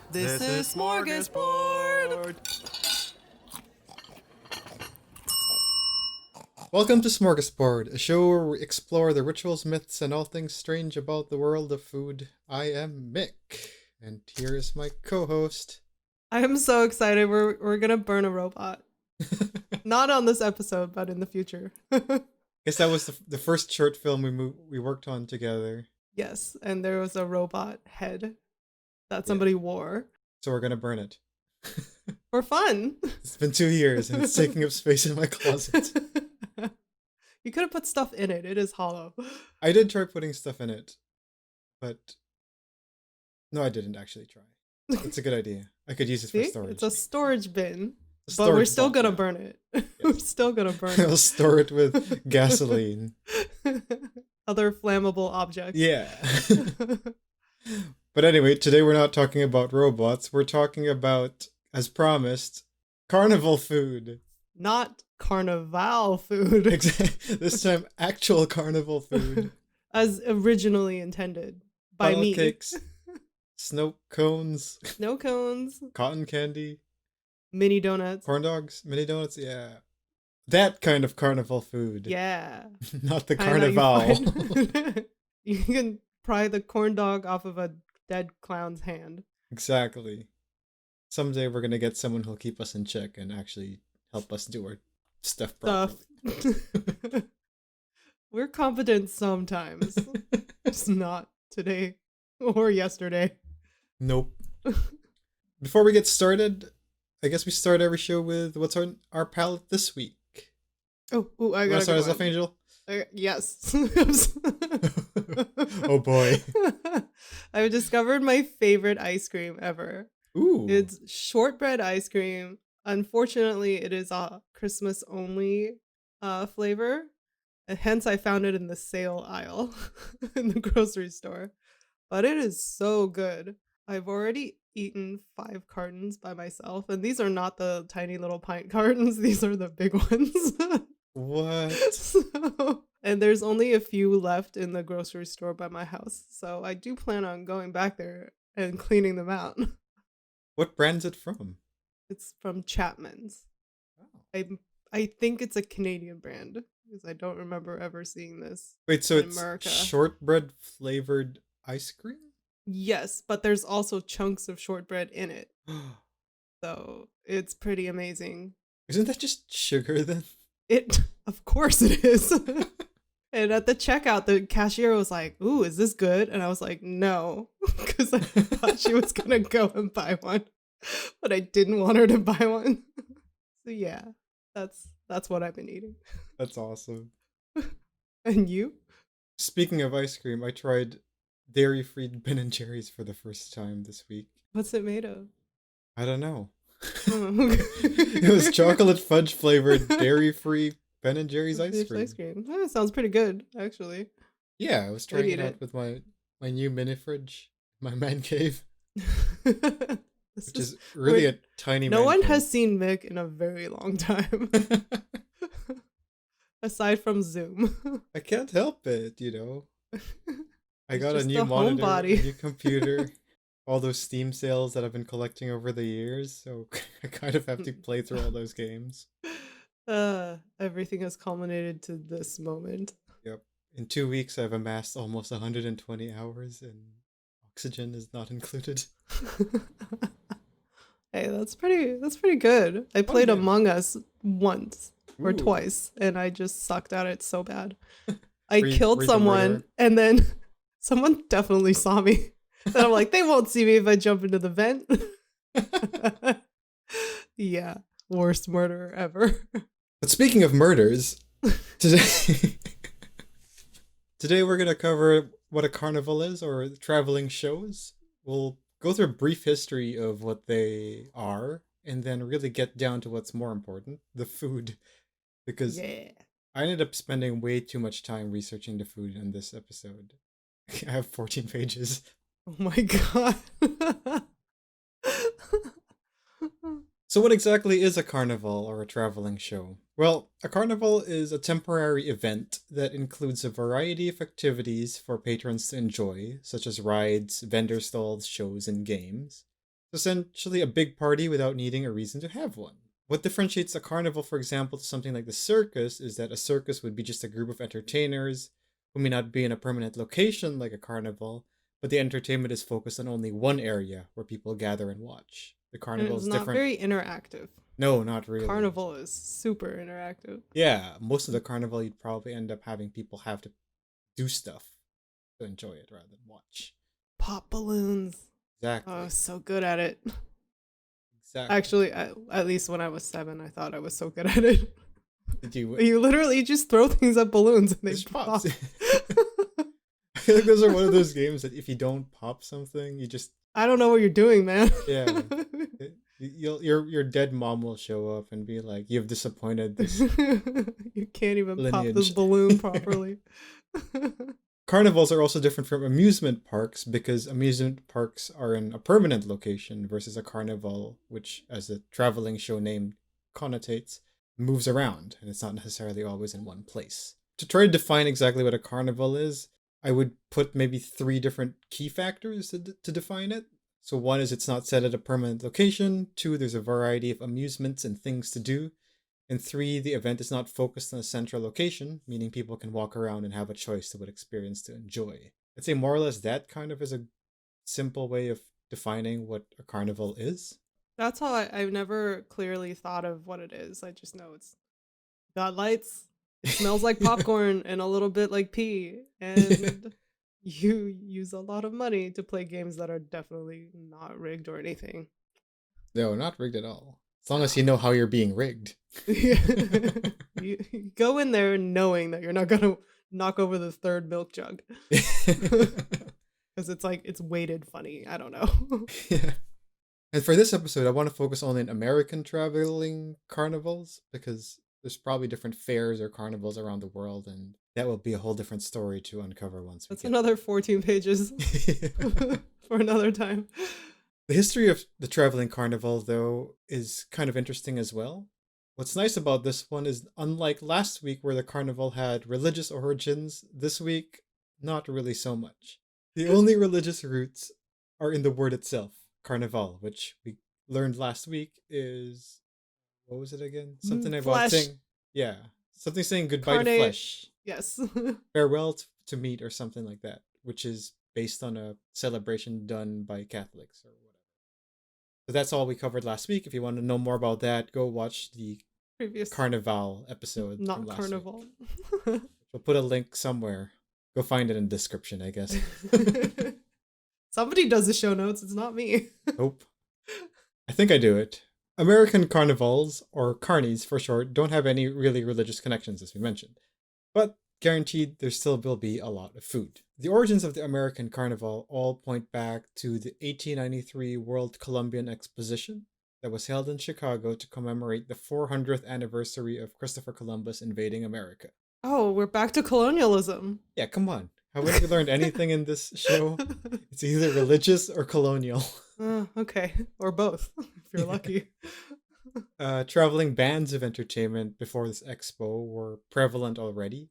This is Smörgåsbord! Welcome to Smörgåsbord, a show where we explore the rituals, myths, and all things strange about the world of food. I am Mick, and here is my co-host. I am so excited. We're gonna burn a robot. Not on this episode, but in the future. Guess that was the first short film we worked on together. Yes, and there was a robot head that somebody wore. So we're gonna burn it. For fun. It's been 2 years and it's taking up space in my closet. You could have put stuff in it. It is hollow. I did try putting stuff in it, but no, I didn't actually try. It's a good idea. I could use it for storage. It's a storage bin, but we're still gonna burn it. Yes. We're still gonna burn it. I'll store it with gasoline. Other flammable objects. Yeah. But anyway, today we're not talking about robots. We're talking about, as promised, carnival food. Not Carnival food. This time, actual carnival food. As originally intended by Funnel me. cakes, Sno-cones, Sno-cones, cotton candy, mini donuts. Corndogs, mini donuts, yeah. That kind of carnival food. Yeah. Not the Kinda Carnival. You can pry the corn dog off of a dead clown's hand. Exactly. Someday we're gonna get someone who'll keep us in check and actually help us do our stuff properly. We're competent sometimes. Just not today or yesterday. Nope. Before we get started, I guess we start every show with what's on our palette this week. Oh, I You got want to start to us off, Angel? Yes. Oh boy. I've discovered my favorite ice cream ever. Ooh. It's shortbread ice cream. Unfortunately, it is a Christmas only flavor. And hence, I found it in the sale aisle in the grocery store. But it is so good. I've already eaten 5 cartons by myself. And these are not the tiny little pint cartons. These are the big ones. What? And there's only a few left in the grocery store by my house. So I do plan on going back there and cleaning them out. What brand's it from? It's from Chapman's. Oh. I think it's a Canadian brand because I don't remember ever seeing this. Wait, so in it's America. shortbread flavored ice cream? Yes, but there's also chunks of shortbread in it. So it's pretty amazing. Isn't that just sugar then? Of course it is. And at the checkout, the cashier was like, "Ooh, is this good?" And I was like, "No," because I thought she was gonna go and buy one, but I didn't want her to buy one. So yeah, that's what I've been eating. That's awesome. And you? Speaking of ice cream, I tried dairy-free Ben & Jerry's for the first time this week. What's it made of? I don't know. Oh, okay. It was chocolate fudge flavored dairy-free Ben & Jerry's ice cream. Oh, it sounds pretty good, actually. Yeah, I was trying eat it out it. with my new mini fridge, my man cave, which is really a tiny. No man one cave. has seen Mick in a very long time. Aside from Zoom. I can't help it, you know. I got a just new a monitor, a homebody. new computer, all those Steam sales that I've been collecting over the years, so I kind of have to play through all those games. Everything has culminated to this moment. Yep. In 2 weeks, I've amassed almost 120 hours, and oxygen is not included. Hey, that's pretty good. I played yeah. Among Us once or Ooh. twice, and I just sucked at it so bad. I Were you killed the someone, murderer? and then someone definitely saw me. And I'm like, they won't see me if I jump into the vent. Yeah, worst murderer ever. But speaking of murders, today today we're going to cover what a carnival is, or traveling shows. We'll go through a brief history of what they are, and then really get down to what's more important, the food. Because Yeah. I ended up spending way too much time researching the food in this episode. I have 14 pages. Oh my god. So what exactly is a carnival or a traveling show? Well, a carnival is a temporary event that includes a variety of activities for patrons to enjoy, such as rides, vendor stalls, shows, and games. It's essentially a big party without needing a reason to have one. What differentiates a carnival, for example, to something like the circus is that a circus would be just a group of entertainers who may not be in a permanent location like a carnival, but the entertainment is focused on only one area where people gather and watch. The And carnival it's is not different. very interactive. No, not really. Carnival is super interactive. Yeah, most of the carnival you'd probably end up having people have to do stuff to enjoy it rather than watch. Pop balloons. Exactly. Oh, I was so good at it. Exactly. Actually, at least when I was 7, I thought I was so good at it. Did you? You literally just throw things at balloons and they Just pop. pops. I feel like those are one of those games that if you don't pop something, you just I don't know what you're doing, man. yeah. Your dead mom will show up and be like, "You've disappointed this." You can't even pop this Lineage. balloon properly. Carnivals are also different from amusement parks because amusement parks are in a permanent location versus a carnival, which, as the traveling show name connotates, moves around and it's not necessarily always in one place. To try to define exactly what a carnival is, I would put maybe 3 different key factors to define it. So 1 is it's not set at a permanent location, 2, there's a variety of amusements and things to do, and 3, the event is not focused on a central location, meaning people can walk around and have a choice of what experience to enjoy. I'd say more or less that kind of is a simple way of defining what a carnival is. That's how I've never clearly thought of what it is. I just know it's got lights, it smells like popcorn and a little bit like pee, and you use a lot of money to play games that are definitely not rigged or anything. No, not rigged at all. As long as you know how you're being rigged. You go in there knowing that you're not gonna knock over the 3rd milk jug. Because it's weighted funny. I don't know. Yeah. And for this episode, I want to focus only on American traveling carnivals because there's probably different fairs or carnivals around the world, and that will be a whole different story to uncover once we That's get another 14 pages for another time. The history of the traveling carnival, though, is kind of interesting as well. What's nice about this one is, unlike last week where the carnival had religious origins, this week, not really so much. The only religious roots are in the word itself, carnival, which we learned last week is, what was it again? Something about Flesh. saying, yeah, something saying goodbye to flesh, Yes. farewell to meat or something like that, which is based on a celebration done by Catholics or whatever. So that's all we covered last week. If you want to know more about that, go watch the Previous Carnival episode. not from last carnival. Week. We'll put a link somewhere. Go find it in the description, I guess. Somebody does the show notes. It's not me. Nope. I think I do it. American carnivals, or carnies for short, don't have any really religious connections, as we mentioned. But guaranteed there still will be a lot of food. The origins of the American Carnival all point back to the 1893 World Columbian Exposition that was held in Chicago to commemorate the 400th anniversary of Christopher Columbus invading America. Oh, we're back to colonialism. Yeah, come on. Haven't we learned anything in this show? It's either religious or colonial. Okay. Or both, if you're lucky. Traveling bands of entertainment before this expo were prevalent already,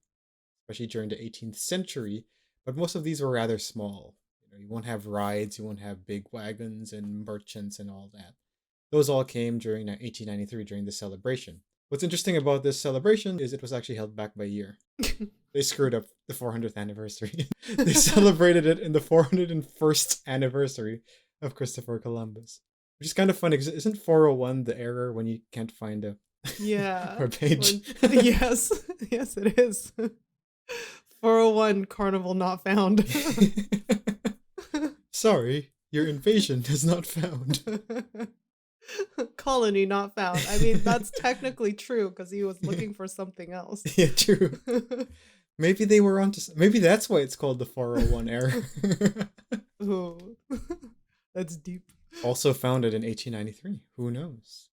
especially during the 18th century, but most of these were rather small. You won't have rides, you won't have big wagons and merchants and all that. Those all came during 1893 during the celebration. What's interesting about this celebration is it was actually held back by a year. They screwed up the 400th anniversary. They celebrated it in the 401st anniversary of Christopher Columbus. Which is kind of funny because isn't 401 the error when you can't find a page? Yes. Yes, it is. 401 Carnival not found. Sorry, your invasion is not found. Colony not found. I mean, that's technically true because he was looking for something else. Yeah, true. Maybe they were onto. Maybe that's why it's called the 401 error. Ooh, that's deep. Also founded in 1893. Who knows?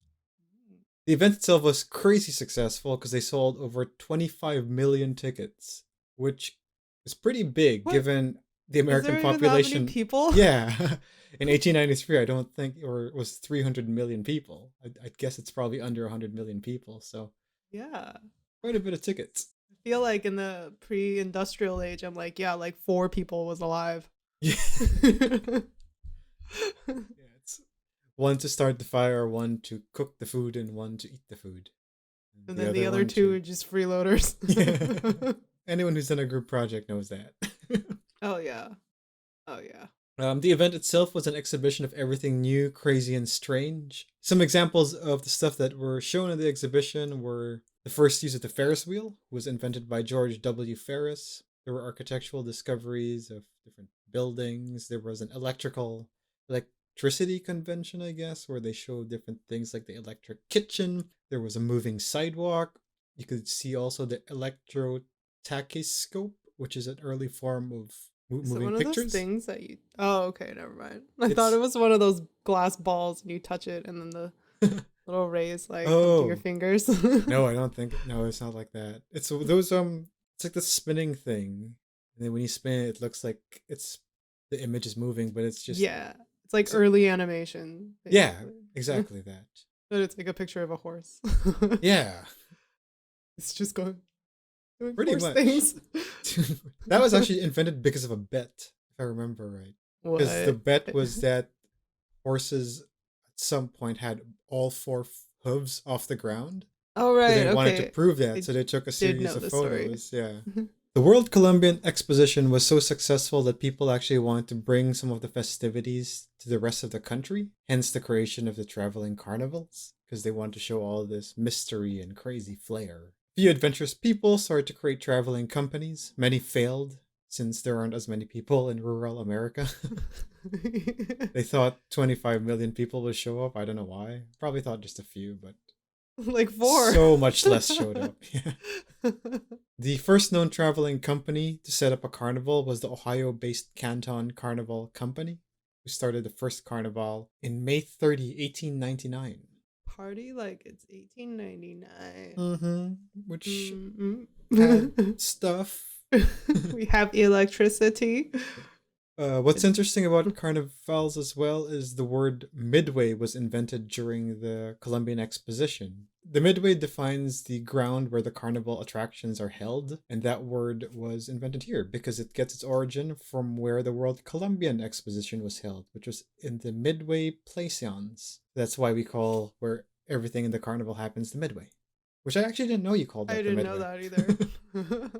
The event itself was crazy successful because they sold over 25 million tickets, which is pretty big given the American population. That many people? Yeah. In 1893, I don't think, or it was 300 million people. I guess it's probably under 100 million people. So, yeah, quite a bit of tickets. I feel like in the pre-industrial age, I'm like, yeah, like 4 people was alive. Yeah. One to start the fire, one to cook the food, and one to eat the food. And The then the other other one two to are just freeloaders. yeah. Anyone who's done a group project knows that. Oh yeah. Oh yeah. The event itself was an exhibition of everything new, crazy, and strange. Some examples of the stuff that were shown in the exhibition were the first use of the Ferris wheel, was invented by George W. Ferris. There were architectural discoveries of different buildings. There was an electricity convention, I guess, where they showed different things like the electric kitchen. There was a moving sidewalk. You could see also the electrotachyscope, which is an early form of Is it moving one of those pictures. things that you? Oh, okay, never mind. I thought It's it was one of those glass balls and you touch it and then the little rays like come to your oh fingers. no, I don't think no, it's not like that. It's those it's like the spinning thing, and then when you spin it, it looks like it's the image is moving, but it's just Yeah, it's like it's, early animation, yeah, basically. exactly that. But it's like a picture of a horse. Yeah, It's just doing pretty horse much. things. That was actually invented because of a bet, if I remember right. Because the What? bet was that horses at some point had all four hooves off the ground. Oh So right, they wanted to okay. prove that, I so they took a did series know of the story. photos. Yeah. The World Columbian Exposition was so successful that people actually wanted to bring some of the festivities to the rest of the country, hence the creation of the traveling carnivals, because they wanted to show all this mystery and crazy flair. Few adventurous people started to create traveling companies. Many failed, since there aren't as many people in rural America. They thought 25 million people would show up. I don't know why. Probably thought just a few, but Like four. so much less showed up. Yeah. The first known traveling company to set up a carnival was the Ohio-based Canton Carnival Company, who started the first carnival in May 30, 1899. Party like it's 1899. Mm-hmm. Which had Mm-mm. stuff. We have electricity. What's interesting about carnivals as well is the word midway was invented during the Columbian Exposition. The midway defines the ground where the carnival attractions are held, and that word was invented here because it gets its origin from where the World Columbian Exposition was held, which was in the Midway Plaisance. That's why we call where everything in the carnival happens the midway, which I actually didn't know you called I that the didn't know midway. that either.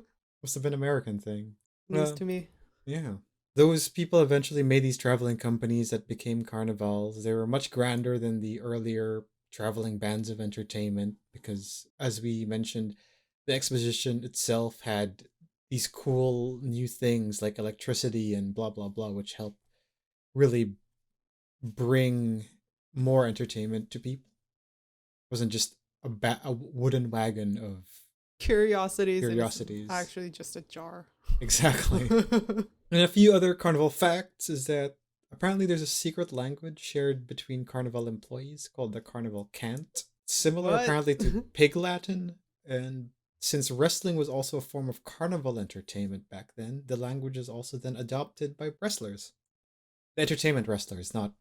Must have been an American thing. News to me. Yeah. Those people eventually made these traveling companies that became carnivals. They were much grander than the earlier traveling bands of entertainment because, as we mentioned, the exposition itself had these cool new things like electricity and blah blah blah, which helped really bring more entertainment to people. It wasn't just a wooden wagon of Curiosities, and it's curiosities. actually just a jar. Exactly. And a few other carnival facts is that apparently there's a secret language shared between carnival employees called the carnival cant. Similar What? apparently to Pig Latin, and since wrestling was also a form of carnival entertainment back then, the language is also then adopted by wrestlers. The entertainment wrestlers, not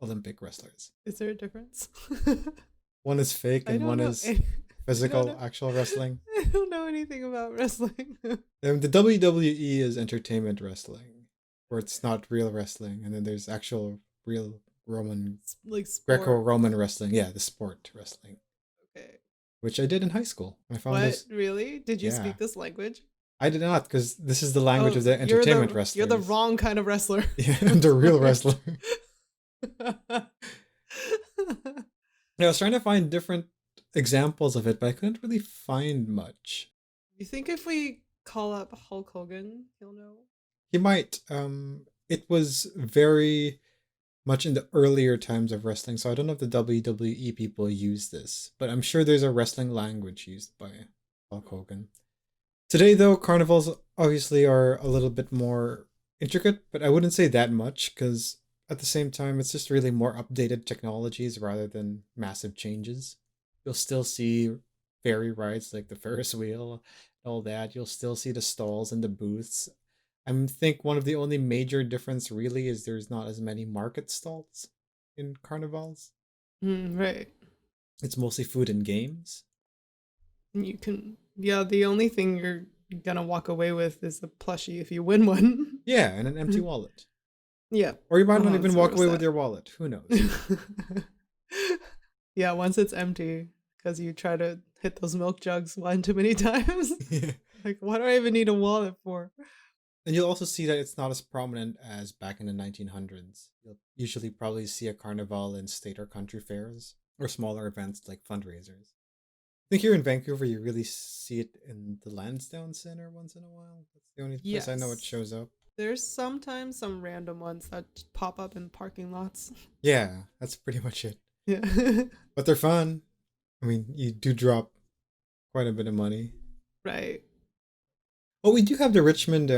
Olympic wrestlers. Is there a difference? One is fake I and don't one know. is I don't physical, know. actual wrestling. I don't know anything about wrestling. The WWE is entertainment wrestling, where it's not real wrestling, and then there's actual real Roman Like sport. Greco-Roman wrestling. Yeah, the sport wrestling, Okay. which I did in high school. I found What? this. Really? Did you Yeah, speak this language? I did not because this is the language Oh, of the entertainment wrestlers. you're the wrong kind of wrestler. Yeah, I'm the real wrestler. Yeah, I was trying to find different examples of it, but I couldn't really find much. You think if we call up Hulk Hogan, he'll know? He might. It was very much in the earlier times of wrestling, so I don't know if the WWE people use this, but I'm sure there's a wrestling language used by Hulk Hogan. Today, though, carnivals obviously are a little bit more intricate, but I wouldn't say that much because at the same time, it's just really more updated technologies rather than massive changes. You'll still see fairy rides like the Ferris wheel, all that. You'll still see the stalls and the booths. I think one of the only major difference really is there's not as many market stalls in carnivals. Right. It's mostly food and games. You can, yeah, the only thing you're gonna walk away with is the plushie if you win one. Yeah, and an empty wallet. Yeah. Or you might not That's even where walk it was away with at. your wallet. Who knows? Yeah, once it's empty, because you try to hit those milk jugs one too many times. Yeah. Like, what do I even need a wallet for? And you'll also see that it's not as prominent as back in the 1900s. You'll usually probably see a carnival in state or country fairs or smaller events like fundraisers. I think here in Vancouver, you really see it in the Lansdowne Center once in a while. That's the only place I know it Yes. shows up. There's sometimes some random ones that pop up in parking lots. Yeah, that's pretty much it. Yeah. But they're fun. I mean, you do drop quite a bit of money. Right. Oh, we do have the Richmond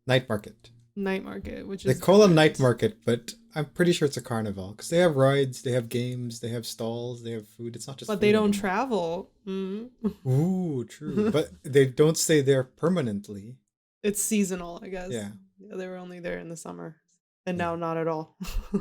night market. Night market, which They is call it night different. market, but I'm pretty sure it's a carnival because they have rides, they have games, they have stalls, they have food. It's not just But food they don't anymore. travel. Mm. Ooh, true. But they don't stay there permanently. It's seasonal, I guess. Yeah. Yeah, they were only there in the summer. And Yeah. now not at all.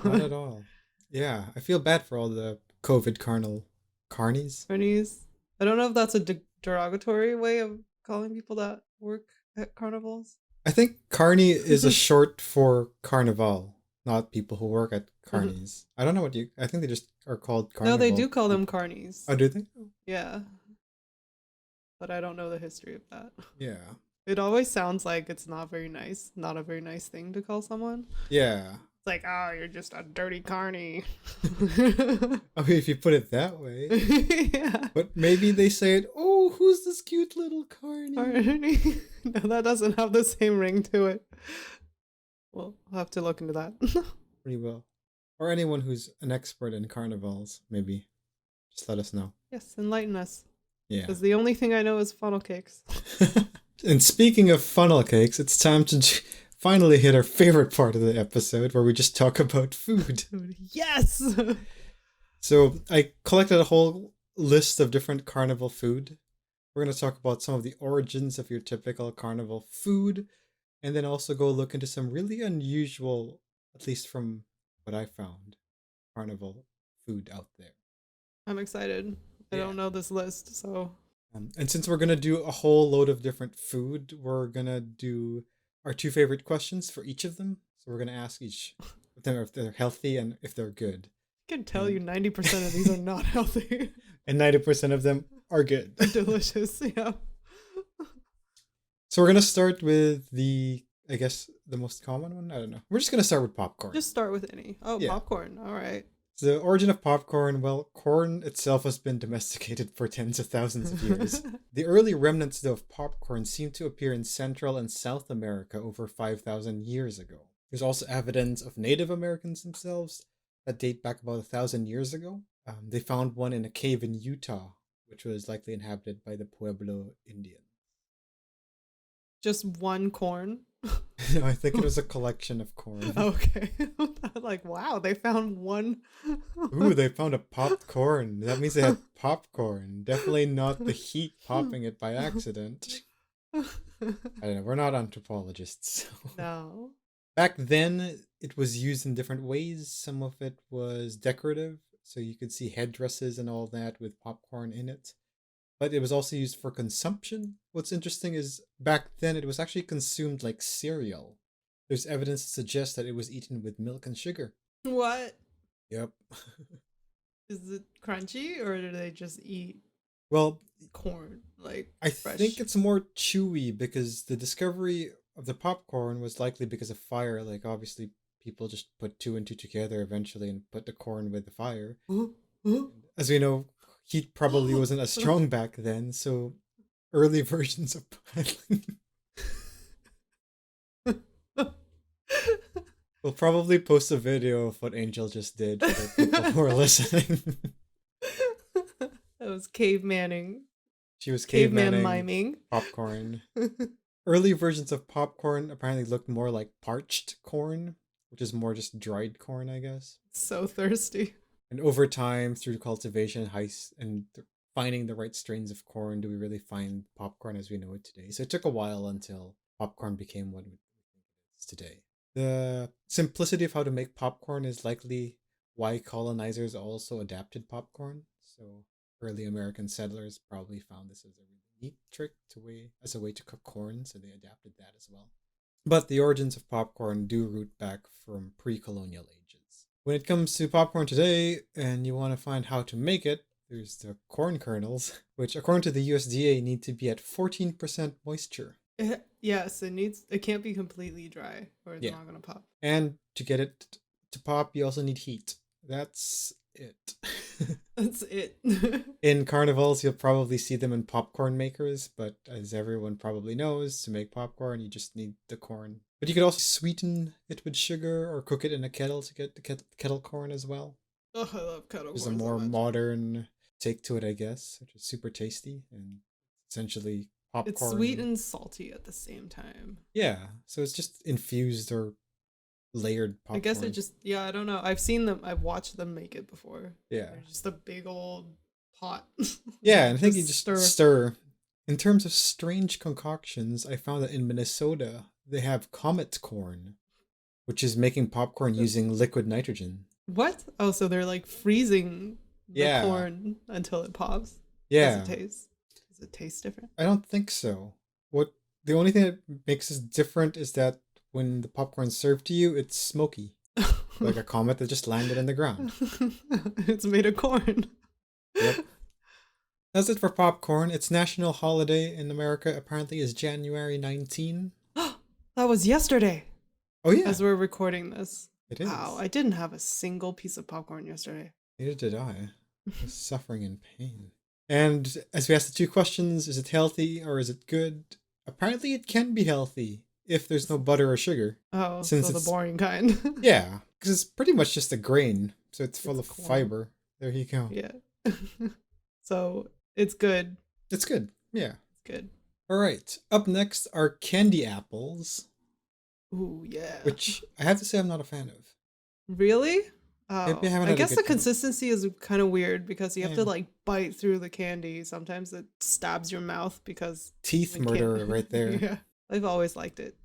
Not at all. Yeah, I feel bad for all the COVID carnies. Carnies. I don't know if that's a derogatory way of calling people that work at carnivals. I think carny is a short for carnival, not people who work at carnies. I don't know what I think they just are called carnival. No, they do call them people. carnies. Oh, do they? Yeah. But I don't know the history of that. Yeah. It always sounds like it's not very nice, not a very nice thing to call someone. Yeah. It's like, oh, you're just a dirty carny. I mean, if you put it that way. Yeah. But maybe they say it, oh, who's this cute little carny? Carny. No, that doesn't have the same ring to it. Well, I'll have to look into that. Pretty well. Or anyone who's an expert in carnivals, maybe. Just let us know. Yes, enlighten us. Yeah. Because the only thing I know is funnel cakes. And speaking of funnel cakes, it's time to finally hit our favorite part of the episode where we just talk about food. Yes! So I collected a whole list of different carnival food. We're going to talk about some of the origins of your typical carnival food, and then also go look into some really unusual, at least from what I found, carnival food out there. I'm excited. I don't know this list, so... And since we're going to do a whole load of different food, we're going to do our 2 favorite questions for each of them. So we're going to ask each of them if they're healthy and if they're good. I can tell you 90% of these are not healthy. And 90% of them are good. Delicious, yeah. So we're going to start with the most common one. I don't know. We're just going to start with popcorn. Just start with any. Oh, yeah. Popcorn. All right. The origin of popcorn, well, corn itself has been domesticated for tens of thousands of years. The early remnants, though, of popcorn seem to appear in Central and South America over 5,000 years ago. There's also evidence of Native Americans themselves that date back about 1,000 years ago. They found one in a cave in Utah, which was likely inhabited by the Pueblo Indians. Just one corn? No, I think it was a collection of corn. Okay. Like, wow, they found one. Ooh, they found a popped corn. That means they had popcorn. Definitely not the heat popping it by accident. I don't know. We're not anthropologists. So. No. Back then, it was used in different ways. Some of it was decorative, so you could see headdresses and all that with popcorn in it. But it was also used for consumption. What's interesting is back then it was actually consumed like cereal. There's evidence to suggest that it was eaten with milk and sugar. What? Yep. Is it crunchy or do they just eat corn? Like I fresh? think it's more chewy because the discovery of the popcorn was likely because of fire. Like obviously people just put 2 and 2 together eventually and put the corn with the fire. As we know, heat probably wasn't as strong back then, so early versions of We'll probably post a video of what Angel just did for people who are listening. That was cavemanning. She was caveman miming popcorn. Early versions of popcorn apparently looked more like parched corn, which is more just dried corn, I guess. So thirsty. And over time, through cultivation and finding the right strains of corn, do we really find popcorn as we know it today. So it took a while until popcorn became what we think it is today. The simplicity of how to make popcorn is likely why colonizers also adapted popcorn. So early American settlers probably found this as a really neat trick as a way to cook corn, so they adapted that as well. But the origins of popcorn do root back from pre-colonial ages. When it comes to popcorn today, and you want to find how to make it, there's the corn kernels, which according to the USDA need to be at 14% moisture. Yes, it can't be completely dry or it's Yeah. not gonna pop. And to get it to pop, you also need heat. That's it. That's it. In carnivals, you'll probably see them in popcorn makers, but as everyone probably knows, to make popcorn, you just need the corn. But you could also sweeten it with sugar or cook it in a kettle to get the kettle corn as well. Oh, I love kettle There's corn a so more much. modern take to it, I guess, which is super tasty and essentially popcorn. It's sweet and salty at the same time. Yeah, so it's just infused or layered popcorn. I guess it just, yeah, I don't know. I've watched them make it before. Yeah. They're just a big old pot. Yeah, and I think you just stir. In terms of strange concoctions, I found that in Minnesota, they have comet corn, which is making popcorn using liquid nitrogen. What? Oh, so they're like freezing the Yeah. corn until it pops? Yeah. Does it taste? Does it taste different? I don't think so. The only thing that makes it different is that when the popcorn's served to you, it's smoky. Like a comet that just landed in the ground. It's made of corn. Yep. That's it for popcorn. Its national holiday in America apparently is January 19. That was yesterday. Oh yeah. As we're recording this. It is. Wow, I didn't have a single piece of popcorn yesterday. Neither did I. I was suffering in pain. And as we asked the two questions, is it healthy or is it good? Apparently it can be healthy if there's no butter or sugar. Oh, Since so the it's boring kind. Yeah, because it's pretty much just a grain, so it's full of corn. fiber. There you go. Yeah. So it's good. It's good. Yeah. It's good. All right. Up next are candy apples, Ooh, yeah. which I have to say I'm not a fan of. Really? Oh, Maybe I haven't I had a guess good the time. consistency is kind of weird because you have to Yeah. like bite through the candy. Sometimes it stabs your mouth because Teeth the can- murderer right there. Yeah. I've always liked it.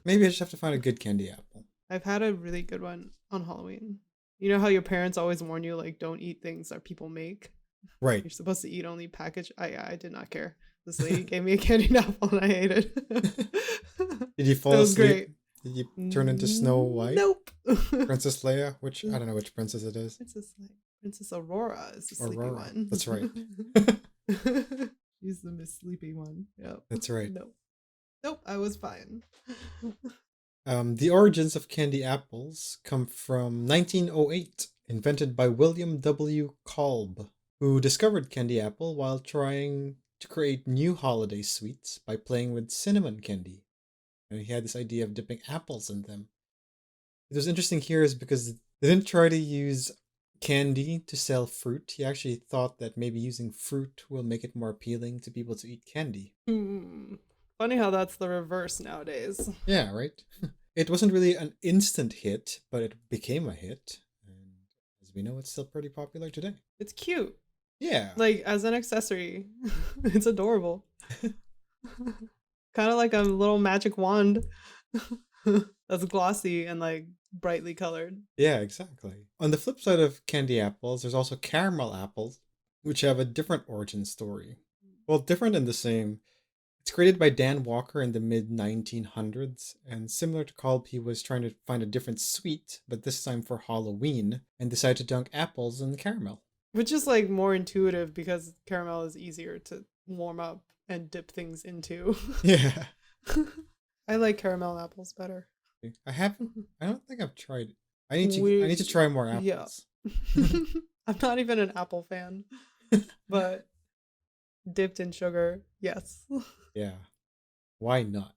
Maybe I just have to find a good candy apple. I've had a really good one on Halloween. You know how your parents always warn you like don't eat things that people make? Right. You're supposed to eat only packaged. I did not care. This lady gave me a candied apple and I ate it. Did you fall It was asleep? great. Did you turn into Snow White? Nope. Princess Leia? Which I don't know which princess it is. Princess Aurora is the sleepy Aurora. one. That's right. She's the Miss Sleepy one. Yep. That's right. Nope, I was fine. The origins of candy apples come from 1908, invented by William W. Kolb, who discovered candy apple while trying to create new holiday sweets by playing with cinnamon candy. And he had this idea of dipping apples in them. It was interesting here is because they didn't try to use candy to sell fruit. He actually thought that maybe using fruit will make it more appealing to people to eat candy. Funny how that's the reverse nowadays. Yeah, right? It wasn't really an instant hit, but it became a hit. And as we know, it's still pretty popular today. It's cute. Yeah. Like, as an accessory. It's adorable. Kind of like a little magic wand that's glossy and like brightly colored. Yeah, exactly. On the flip side of candy apples, there's also caramel apples, which have a different origin story. Well, different and the same. It's created by Dan Walker in the mid 1900s, and similar to Kolb, he was trying to find a different sweet, but this time for Halloween, and decided to dunk apples in caramel. Which is like more intuitive because caramel is easier to warm up and dip things into. Yeah. I like caramel apples better. I don't think I've tried it. I need to try more apples. Yeah. I'm not even an apple fan, but dipped in sugar, yes. Yeah. Why not?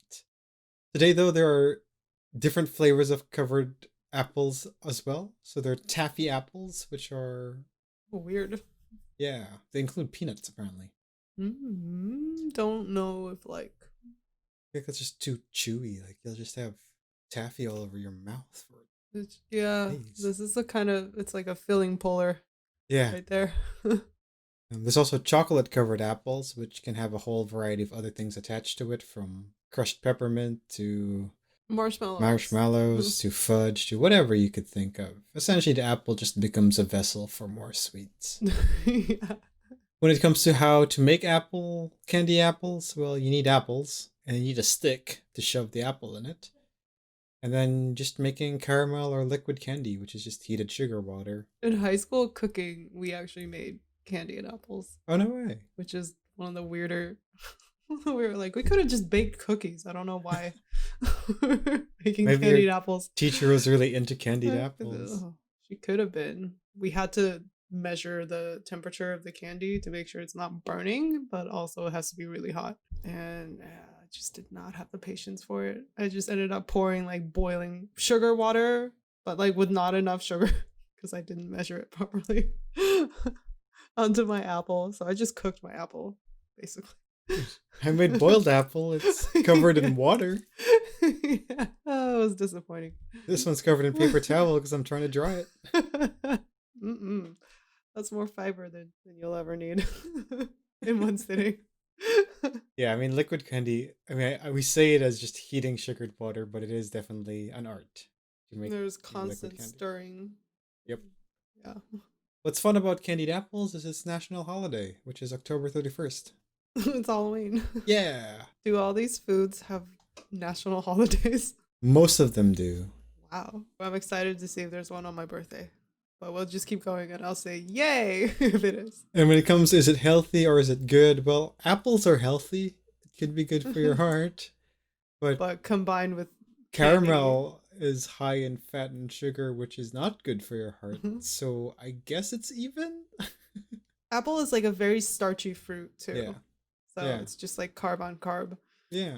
Today, though, there are different flavors of covered apples as well. So there are taffy apples, which are... Weird. Yeah, they include peanuts, apparently. Don't know if like... I think that's just too chewy. Like, you'll just have taffy all over your mouth. Yeah, days. this is a kind of... It's like a filling puller. Yeah. Right there. There's also chocolate-covered apples, which can have a whole variety of other things attached to it, from crushed peppermint to marshmallows to fudge to whatever you could think of. Essentially, the apple just becomes a vessel for more sweets. Yeah. When it comes to how to make candy apples, well, you need apples and you need a stick to shove the apple in it. And then just making caramel or liquid candy, which is just heated sugar water. In high school cooking, we actually made candy and apples, Oh, no way. which is one of the weirder. We were like, we could have just baked cookies. I don't know why. Making Maybe candied your apples. teacher was really into candied apples. She could have been. We had to measure the temperature of the candy to make sure it's not burning, but also it has to be really hot. And I just did not have the patience for it. I just ended up pouring like boiling sugar water, but like with not enough sugar because I didn't measure it properly onto my apple. So I just cooked my apple, basically. I made boiled apple. It's covered in water. Yeah. Oh, it was disappointing. This one's covered in paper towel because I'm trying to dry it. That's more fiber than you'll ever need in one sitting. Yeah, I mean, liquid candy. I mean, we say it as just heating sugared water, but it is definitely an art to make. There's liquid constant candy. stirring. Yep. Yeah. What's fun about candied apples is its national holiday, which is October 31st. It's Halloween. Yeah. Do all these foods have national holidays? Most of them do. Wow. I'm excited to see if there's one on my birthday. But we'll just keep going and I'll say yay if it is. And when it comes, is it healthy or is it good? Well, apples are healthy. It could be good for your heart. But combined with caramel is high in fat and sugar, which is not good for your heart. So I guess it's even. Apple is like a very starchy fruit too. Yeah. So it's just like carb on carb. Yeah.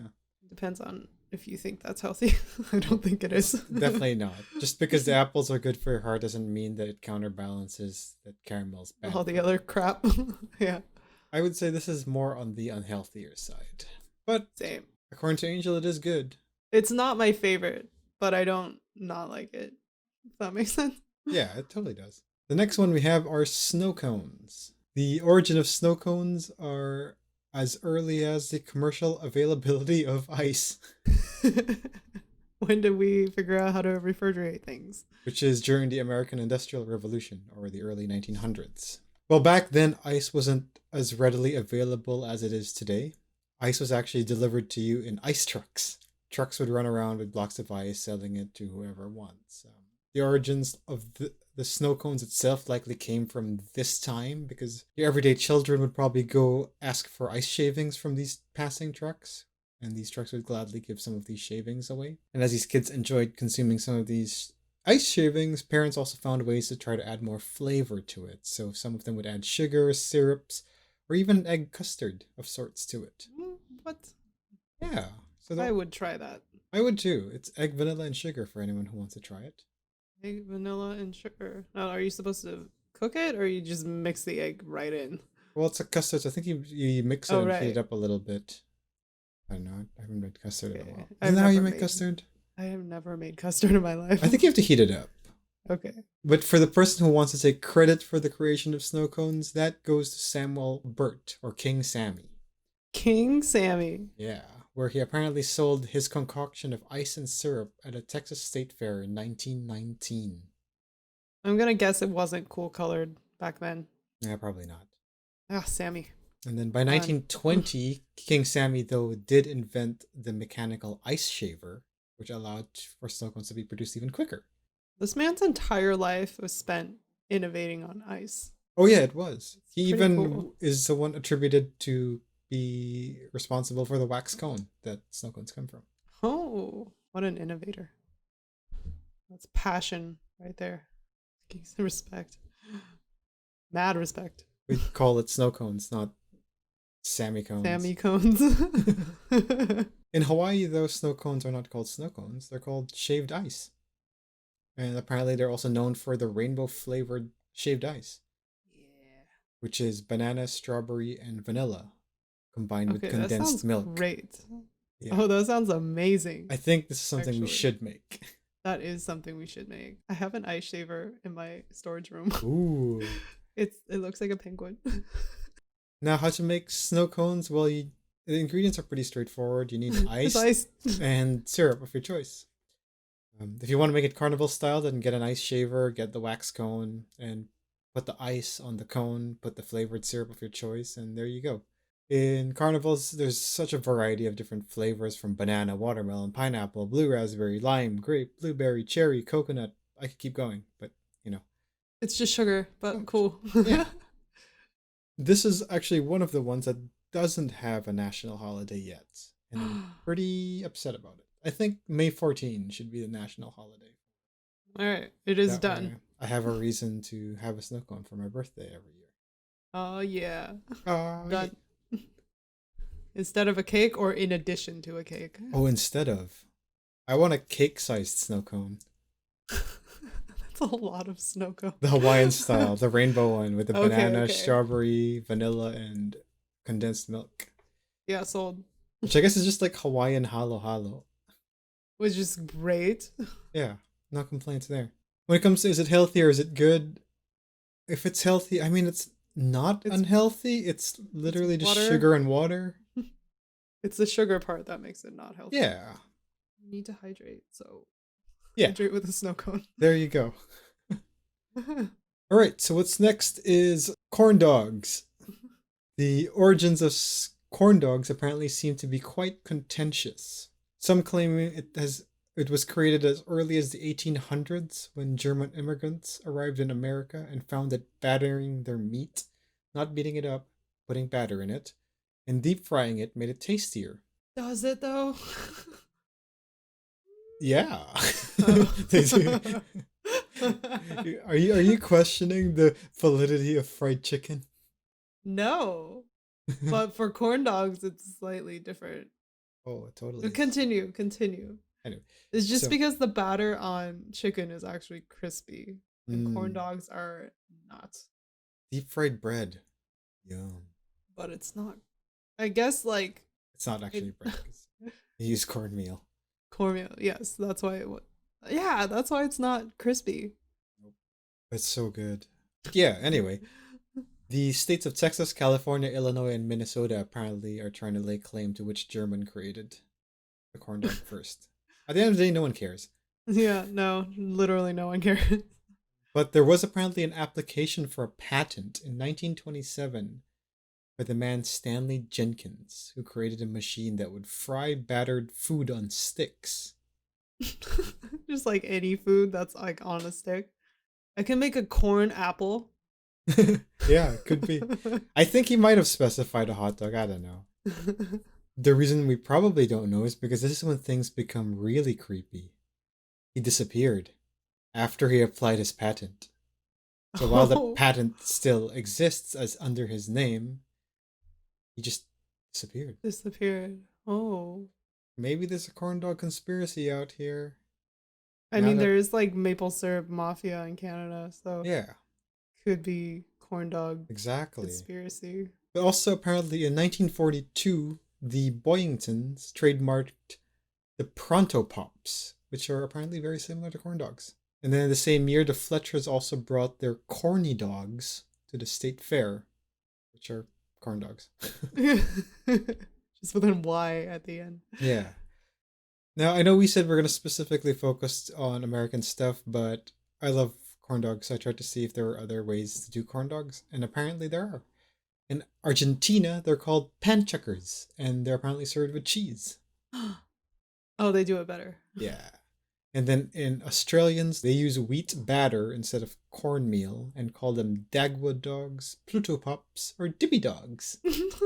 Depends on if you think that's healthy. I don't think it is. Definitely not. Just because the apples are good for your heart doesn't mean that it counterbalances that caramel's bad. All the other crap. Yeah. I would say this is more on the unhealthier side. But same. According to Angel, it is good. It's not my favorite, but I don't not like it. If that makes sense. Yeah, it totally does. The next one we have are snow cones. The origin of snow cones are as early as the commercial availability of ice. When did we figure out how to refrigerate things? Which is during the American Industrial Revolution, or the early 1900s. Well, back then, ice wasn't as readily available as it is today. Ice was actually delivered to you in ice trucks. Trucks would run around with blocks of ice, selling it to whoever wants. The origins of the snow cones itself likely came from this time, because your everyday children would probably go ask for ice shavings from these passing trucks, and these trucks would gladly give some of these shavings away. And as these kids enjoyed consuming some of these ice shavings, parents also found ways to try to add more flavor to it. So some of them would add sugar, syrups, or even egg custard of sorts to it. What? Yeah. So I would try that. I would too. It's egg, vanilla, and sugar for anyone who wants to try it. Egg, vanilla, and sugar. Now, are you supposed to cook it, or you just mix the egg right in? Well, it's a custard, so I think you mix it and heat it up a little bit. I don't know. I haven't made custard in a while. Isn't that how you make custard? I have never made custard in my life. I think you have to heat it up. Okay. But for the person who wants to take credit for the creation of snow cones, that goes to Samuel Burt, or King Sammy. King Sammy. Yeah, where he apparently sold his concoction of ice and syrup at a Texas state fair in 1919. I'm gonna guess it wasn't cool colored back then. Yeah, probably not. Ah, Sammy. And then by 1920, King Sammy, though, did invent the mechanical ice shaver, which allowed for snow cones to be produced even quicker. This man's entire life was spent innovating on ice. Oh yeah, it was. He even cool. is the one attributed to be responsible for the wax cone that snow cones come from. Oh, what an innovator. That's passion right there. Respect. Mad respect. We call it snow cones, not Sammy cones. Sammy cones. In Hawaii, though, snow cones are not called snow cones. They're called shaved ice. And apparently they're also known for the rainbow-flavored shaved ice. Yeah. Which is banana, strawberry, and vanilla combined with condensed milk. Great. Yeah. Oh, that sounds amazing. I think this is something we should make. That is something we should make. I have an ice shaver in my storage room. Ooh. It looks like a penguin. Now, how to make snow cones? Well, the ingredients are pretty straightforward. You need ice and syrup of your choice. If you want to make it carnival style, then get an ice shaver, get the wax cone, and put the ice on the cone, put the flavored syrup of your choice, and there you go. In Carnivals, there's such a variety of different flavors from banana, watermelon, pineapple, blue raspberry, lime, grape, blueberry, cherry, coconut. I could keep going, but you know. It's just sugar, but Oh, cool. yeah. This is actually one of the ones that doesn't have a national holiday yet, and I'm pretty upset about it. I think May 14 should be the national holiday. All right, it is That way done. I have a reason to have a snow cone for my birthday every year. Oh yeah, Oh, done. Instead of a cake or in addition to a cake. oh, instead of, I want a cake-sized snow cone. That's a lot of snow cone. The Hawaiian style, the rainbow one with the Okay, banana, okay. strawberry, vanilla, and condensed milk. Yeah, sold. Which I guess is just like Hawaiian halo halo. Which is great. Yeah, no complaints there. When it comes to is it healthy or is it good? If it's healthy, I mean it's not It's- unhealthy. It's literally just water. sugar and water. It's the sugar part that makes it not healthy. Yeah. You need to hydrate, so Yeah. hydrate with a snow cone. There you go. All right, so what's next is corn dogs. The origins of corn dogs apparently seem to be quite contentious. Some claim it was created as early as the 1800s when German immigrants arrived in America and found that battering their meat, not beating it up, putting batter in it, and deep frying it made it tastier. Does it though? Yeah. Oh. They do. Are you questioning the validity of fried chicken? No. But for corn dogs, it's slightly different. Oh, totally. Continue. Anyway, It's just so- because the batter on chicken is actually crispy and corn Mm, dogs are not. deep fried bread. Yum. But it's not. I guess like It's not actually bread. 'Cause you use cornmeal. cornmeal. Yes, that's why yeah, that's why it's not crispy. It's so good. Yeah, anyway. The states of Texas, California, Illinois, and Minnesota apparently are trying to lay claim to which German created the corn dog first. At the end of the day, no one cares. Yeah, no, literally no one cares. But there was apparently an application for a patent in 1927 by the man Stanley Jenkins, who created a machine that would fry battered food on sticks. Just like any food that's like on a stick. I can make a corn apple. Yeah, it could be. I think he might have specified a hot dog. I don't know. The reason we probably don't know is because this is when things become really creepy. He disappeared after he applied his patent. So while the Oh, patent still exists as under his name, he just disappeared. disappeared. Oh. Maybe there's a corn dog conspiracy out here. I Now mean, that- there is like maple syrup mafia in Canada, so Yeah, could be corn dog exactly. conspiracy. But also apparently in 1942, the Boyingtons trademarked the Pronto Pops, which are apparently very similar to corn dogs. And then in the same year, the Fletchers also brought their corny dogs to the state fair, which are corn dogs. Just with an Y at the end. Yeah. Now, I know we said we're going to specifically focus on American stuff, but I love corn dogs, so I tried to see if there were other ways to do corn dogs, and apparently there are. In Argentina, they're called panchuckers, and they're apparently served with cheese. Oh, they do it better. Yeah. And then in Australians, they use wheat batter instead of cornmeal and call them Dagwood dogs, Pluto Pops, or Dibby dogs.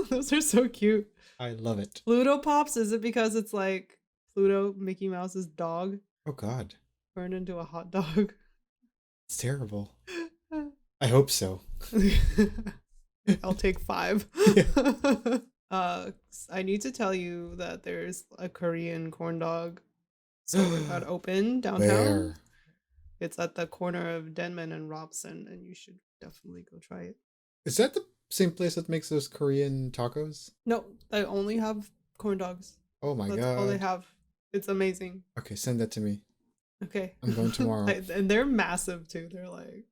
Those are so cute. I love it. Pluto Pops, is it because it's like Pluto, Mickey Mouse's dog, Oh god, turned into a hot dog? it's terrible. I hope so. I'll take 5. I need to tell you that there's a Korean corn dog store that opened downtown. Where? It's at the corner of Denman and Robson, and you should definitely go try it. Is that the same place that makes those Korean tacos? No, they only have corn dogs. Oh my That's god. all they have. It's amazing. Okay, send that to me. Okay. I'm going tomorrow. And they're massive too. They're like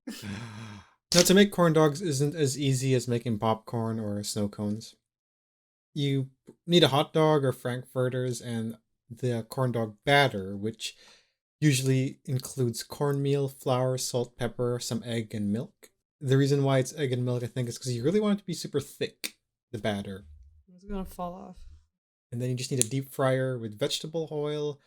Now, to make corn dogs isn't as easy as making popcorn or snow cones. You need a hot dog or frankfurters and the corn dog batter, which usually includes cornmeal, flour, salt, pepper, some egg, and milk. the reason why it's egg and milk, I think, is because you really want it to be super thick, the batter. It's gonna fall off. And then you just need a deep fryer with vegetable oil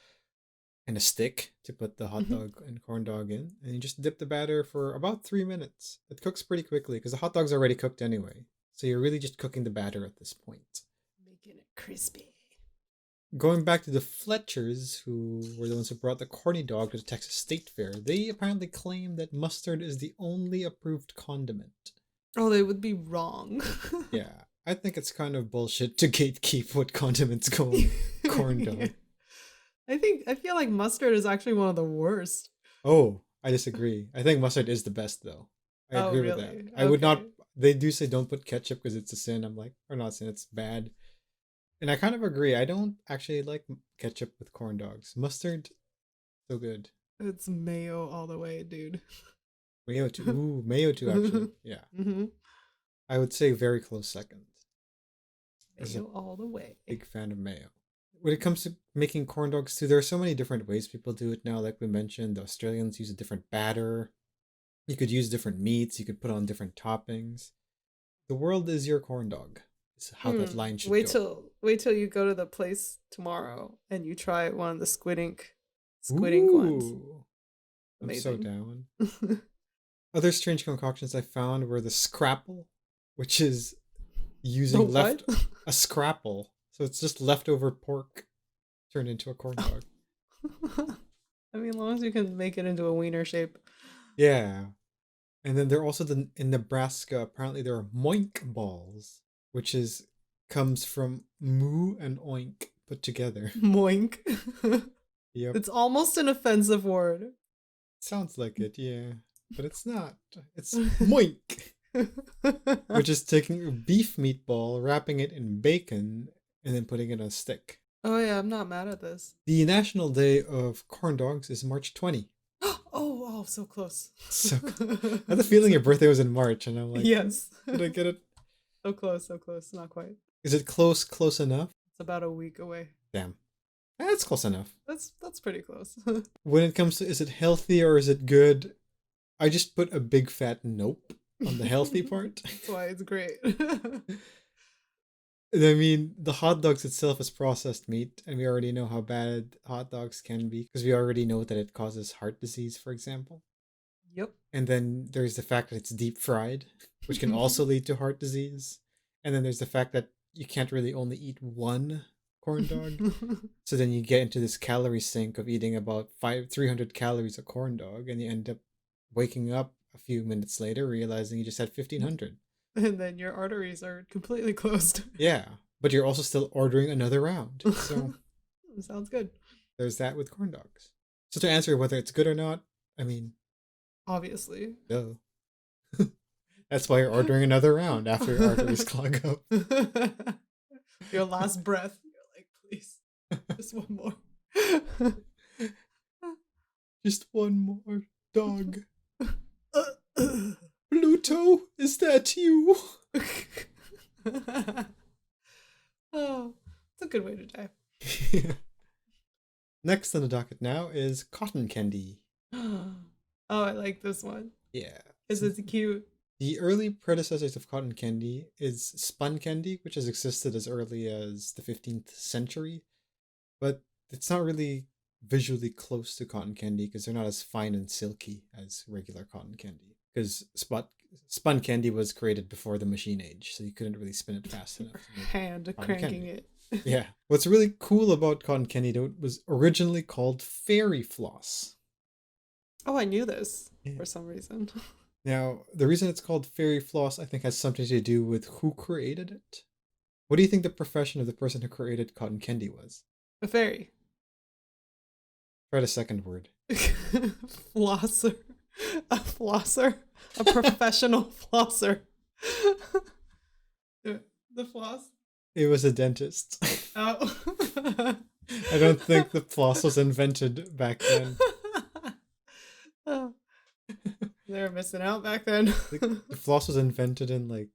and a stick to put the hot dog and corn dog in. And you just dip the batter for about 3 minutes. It cooks pretty quickly because the hot dog's already cooked anyway. So you're really just cooking the batter at this point. Making it crispy. Going back to the Fletchers, who were the ones who brought the corny dog to the Texas State Fair, they apparently claim that mustard is the only approved condiment. Oh, they would be wrong. Yeah, I think it's kind of bullshit to gatekeep what condiments go on corn dog. I feel like mustard is actually one of the worst. Oh, I disagree. I think mustard is the best, though. I agree with that. I would not. They do say don't put ketchup because it's a sin. I'm like, or not sin, it's bad. And I kind of agree. I don't actually like ketchup with corn dogs. Mustard, so good. It's mayo all the way, dude. Mayo too. Ooh, mayo too, actually. Yeah. I would say very close second. Mayo all the way. Big fan of mayo. When it comes to making corn dogs too, there are so many different ways people do it now. Like we mentioned, the Australians use a different batter. You could use different meats. You could put on different toppings. The world is your corn dog. Is how that line should go. Wait till you go to the place tomorrow and you try one of the squid ink ones. Amazing. I'm so down. Other strange concoctions I found were the scrapple, which is using a scrapple. So it's just leftover pork turned into a corn dog. I mean, as long as you can make it into a wiener shape. Yeah. And then there are also in Nebraska, apparently there are moink balls, which comes from moo and oink put together. Moink. Yep. It's almost an offensive word. Sounds like it, yeah. But it's not. It's moink. Which is taking a beef meatball, wrapping it in bacon, and then putting it on a stick. Oh yeah, I'm not mad at this. The National Day of Corn Dogs is March 20. Oh, so close. So I had the feeling your birthday was in March, and I'm like, yes. Did I get it? So close, not quite. Is it close enough? It's about a week away. Damn. That's close enough. That's pretty close. When it comes to is it healthy or is it good, I just put a big fat nope on the healthy part. That's why it's great. I mean, the hot dogs itself is processed meat, and we already know how bad hot dogs can be because we already know that it causes heart disease, for example. Yep. And then there's the fact that it's deep fried, which can also lead to heart disease. And then there's the fact that you can't really only eat one corn dog. So then you get into this calorie sink of eating about 300 calories a corn dog, and you end up waking up a few minutes later realizing you just had 1,500. And then your arteries are completely closed. Yeah, but you're also still ordering another round. So sounds good. There's that with corn dogs. So to answer whether it's good or not, I mean, obviously. Duh. That's why you're ordering another round after your arteries clog up. Your last breath, you're like, please, just one more. Just one more dog. Pluto, is that you? Oh, it's a good way to die. Yeah. Next on the docket now is cotton candy. Oh, I like this one. Yeah. Is it cute? The early predecessors of cotton candy is spun candy, which has existed as early as the 15th century, but it's not really visually close to cotton candy because they're not as fine and silky as regular cotton candy. Because spun candy was created before the machine age, so you couldn't really spin it fast enough. Hand cranking it. Yeah. What's really cool about cotton candy, though, it was originally called fairy floss. Oh, I knew this for some reason. Now, the reason it's called fairy floss, I think, has something to do with who created it. What do you think the profession of the person who created cotton candy was? A fairy. Try the second word. Flosser. A flosser. A professional flosser. The floss? It was a dentist. Oh. I don't think the floss was invented back then. Oh. They were missing out back then. The floss was invented in like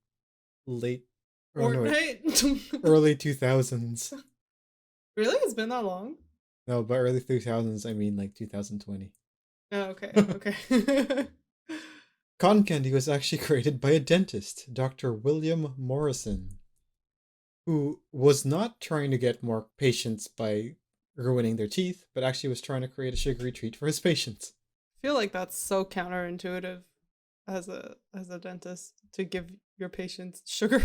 early 2000s. Really? It's been that long? No, by early 2000s, I mean like 2020. Oh, okay. Okay. Cotton candy was actually created by a dentist, Dr. William Morrison, who was not trying to get more patients by ruining their teeth, but actually was trying to create a sugary treat for his patients. I feel like that's so counterintuitive as a dentist to give your patients sugar.